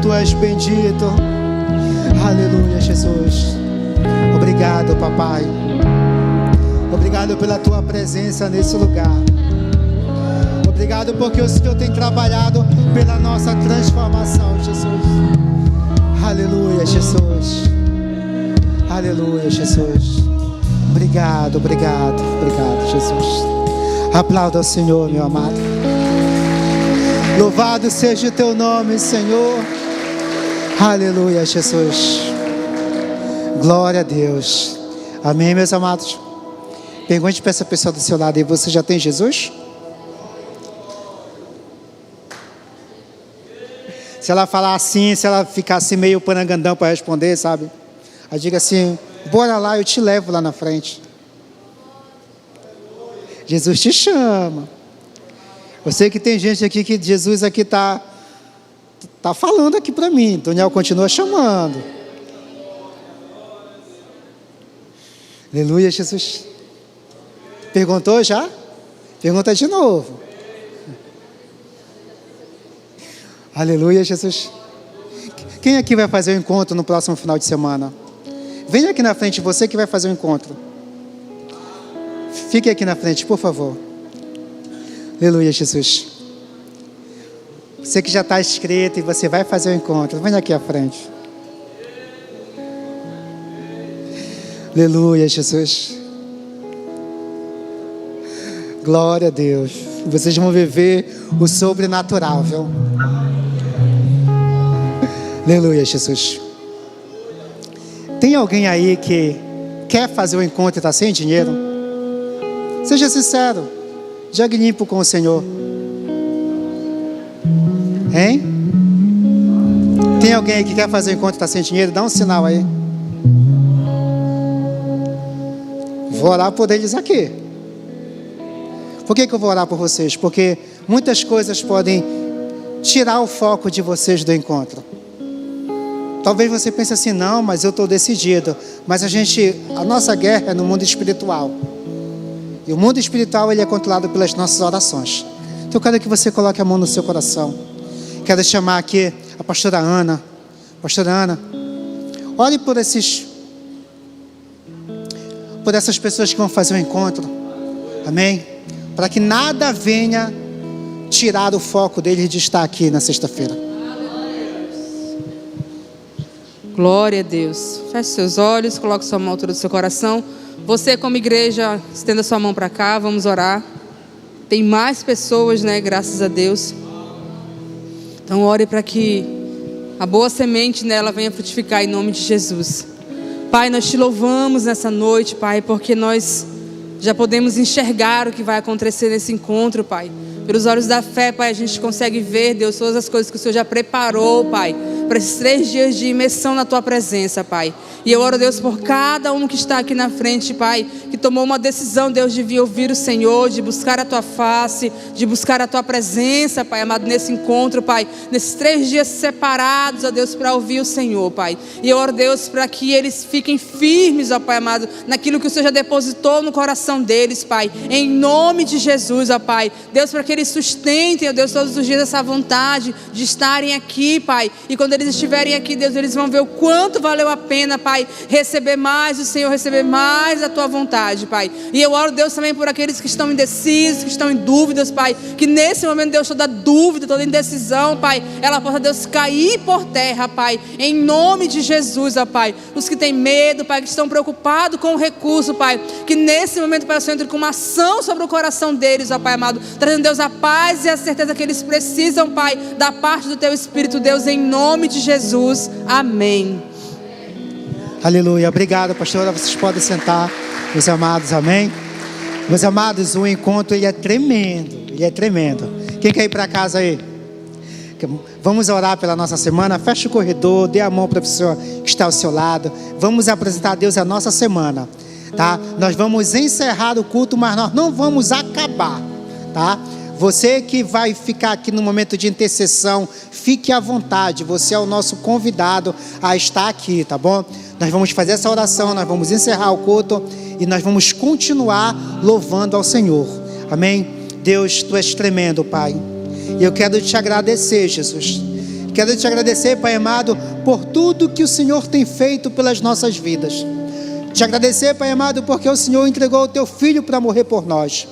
Tu és bendito. Aleluia, Jesus. Obrigado, papai. Obrigado pela tua presença nesse lugar. Obrigado porque o Senhor tem trabalhado pela nossa transformação, Jesus. Aleluia, Jesus. Aleluia, Jesus. Obrigado, obrigado, obrigado, Jesus. Aplauda ao Senhor, meu amado. Louvado seja o teu nome, Senhor. Aleluia, Jesus. Glória a Deus. Amém, meus amados. Pergunte para essa pessoa do seu lado aí: você já tem Jesus? Se ela falar assim, se ela ficar assim meio panangandão para responder, sabe? Aí diga assim: bora lá, eu te levo lá na frente. Jesus te chama. Eu sei que tem gente aqui que Jesus aqui está falando aqui para mim. Daniel continua chamando. Aleluia, Jesus. Perguntou já? Pergunta de novo. Aleluia, Jesus. Quem aqui vai fazer o encontro no próximo final de semana? Venha aqui na frente, você que vai fazer o encontro. Fique aqui na frente, por favor. Aleluia, Jesus. Você que já está inscrito e você vai fazer o encontro, venha aqui à frente. Aleluia, Jesus. Glória a Deus. Vocês vão viver o sobrenatural, viu? Aleluia, Jesus. Tem alguém aí que quer fazer o encontro e está sem dinheiro? Seja sincero. Jogue limpo com o Senhor. Hein? Tem alguém aí que quer fazer o encontro e está sem dinheiro? Dá um sinal aí. Vou orar por eles aqui. Por que eu vou orar por vocês? Porque muitas coisas podem tirar o foco de vocês do encontro. Talvez você pense assim, não, mas eu estou decidido. Mas a nossa guerra é no mundo espiritual. E o mundo espiritual, ele é controlado pelas nossas orações. Então eu quero que você coloque a mão no seu coração. Quero chamar aqui a pastora Ana. Pastora Ana, ore por essas pessoas que vão fazer o encontro. Amém? Para que nada venha tirar o foco deles de estar aqui na sexta-feira. Glória a Deus. Feche seus olhos, coloque sua mão à altura do seu coração. Você, como igreja, estenda sua mão para cá, vamos orar. Tem mais pessoas, né? Graças a Deus. Então ore para que a boa semente nela venha frutificar em nome de Jesus. Pai, nós te louvamos nessa noite, Pai, porque nós já podemos enxergar o que vai acontecer nesse encontro, Pai. Pelos olhos da fé, Pai, a gente consegue ver, Deus, todas as coisas que o Senhor já preparou, Pai, para esses 3 dias de imersão na Tua presença, Pai. E eu oro, Deus, por cada um que está aqui na frente, Pai, que tomou uma decisão, Deus, de vir ouvir o Senhor, de buscar a Tua face, de buscar a Tua presença, Pai, amado, nesse encontro, Pai, nesses 3 dias separados, ó Deus, para ouvir o Senhor, Pai. E eu oro, Deus, para que eles fiquem firmes, ó Pai amado, naquilo que o Senhor já depositou no coração deles, Pai, em nome de Jesus, ó Pai. Deus, para que eles sustentem, ó Deus, todos os dias essa vontade de estarem aqui, Pai. E quando eles estiverem aqui, Deus, eles vão ver o quanto valeu a pena, Pai, receber mais do Senhor, receber mais da Tua vontade, Pai. E eu oro, Deus, também por aqueles que estão indecisos, que estão em dúvidas, Pai, que nesse momento, Deus, toda dúvida, toda indecisão, Pai, ela possa, Deus, cair por terra, Pai, em nome de Jesus, ó Pai. Os que têm medo, Pai, que estão preocupados com o recurso, Pai, que nesse momento, Pai, o Senhor entre com uma ação sobre o coração deles, ó Pai amado, trazendo, Deus, a paz e a certeza que eles precisam, Pai, da parte do Teu Espírito, Deus, em nome de Jesus, amém. Aleluia, obrigado, pastora, vocês podem sentar, meus amados, amém? Meus amados, o encontro, ele é tremendo, Quem quer ir para casa aí? Vamos orar pela nossa semana, fecha o corredor, dê a mão para a pessoa que está ao seu lado, vamos apresentar a Deus a nossa semana, tá? Nós vamos encerrar o culto, mas nós não vamos acabar, tá? Você que vai ficar aqui no momento de intercessão, fique à vontade, você é o nosso convidado a estar aqui, tá bom? Nós vamos fazer essa oração, nós vamos encerrar o culto e nós vamos continuar louvando ao Senhor, amém? Deus, Tu és tremendo, Pai, e eu quero Te agradecer, Jesus, quero Te agradecer, Pai amado, por tudo que o Senhor tem feito pelas nossas vidas. Te agradecer, Pai amado, porque o Senhor entregou o Teu Filho para morrer por nós.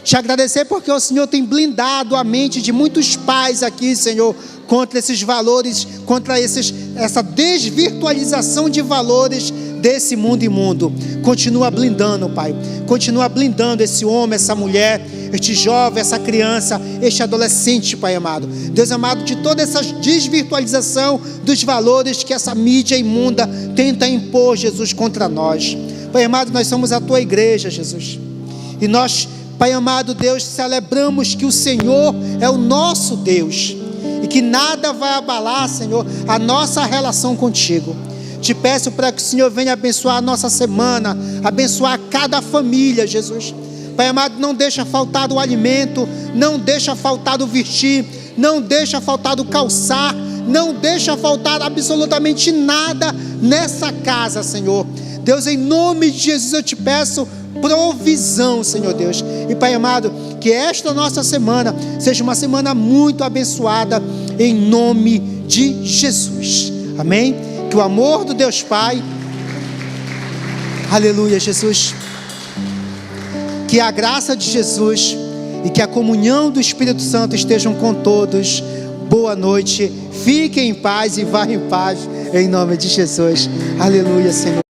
Te agradecer porque o Senhor tem blindado a mente de muitos pais aqui, Senhor, contra esses valores, contra essa desvirtualização de valores desse mundo imundo. Continua blindando, Pai. Continua blindando esse homem, essa mulher, este jovem, essa criança, este adolescente, Pai amado. Deus amado, de toda essa desvirtualização dos valores que essa mídia imunda tenta impor, Jesus, contra nós. Pai amado, nós somos a Tua igreja, Jesus. E nós, Pai amado Deus, celebramos que o Senhor é o nosso Deus e que nada vai abalar, Senhor, a nossa relação contigo. Te peço para que o Senhor venha abençoar a nossa semana, abençoar cada família, Jesus. Pai amado, não deixa faltar o alimento, não deixa faltar o vestir, não deixa faltar o calçar, não deixa faltar absolutamente nada nessa casa, Senhor. Deus, em nome de Jesus eu te peço provisão, Senhor Deus. E Pai amado, que esta nossa semana seja uma semana muito abençoada, em nome de Jesus, amém? Que o amor do Deus Pai, aleluia, Jesus, que a graça de Jesus e que a comunhão do Espírito Santo estejam com todos. Boa noite, fiquem em paz e vá em paz, em nome de Jesus, aleluia, Senhor.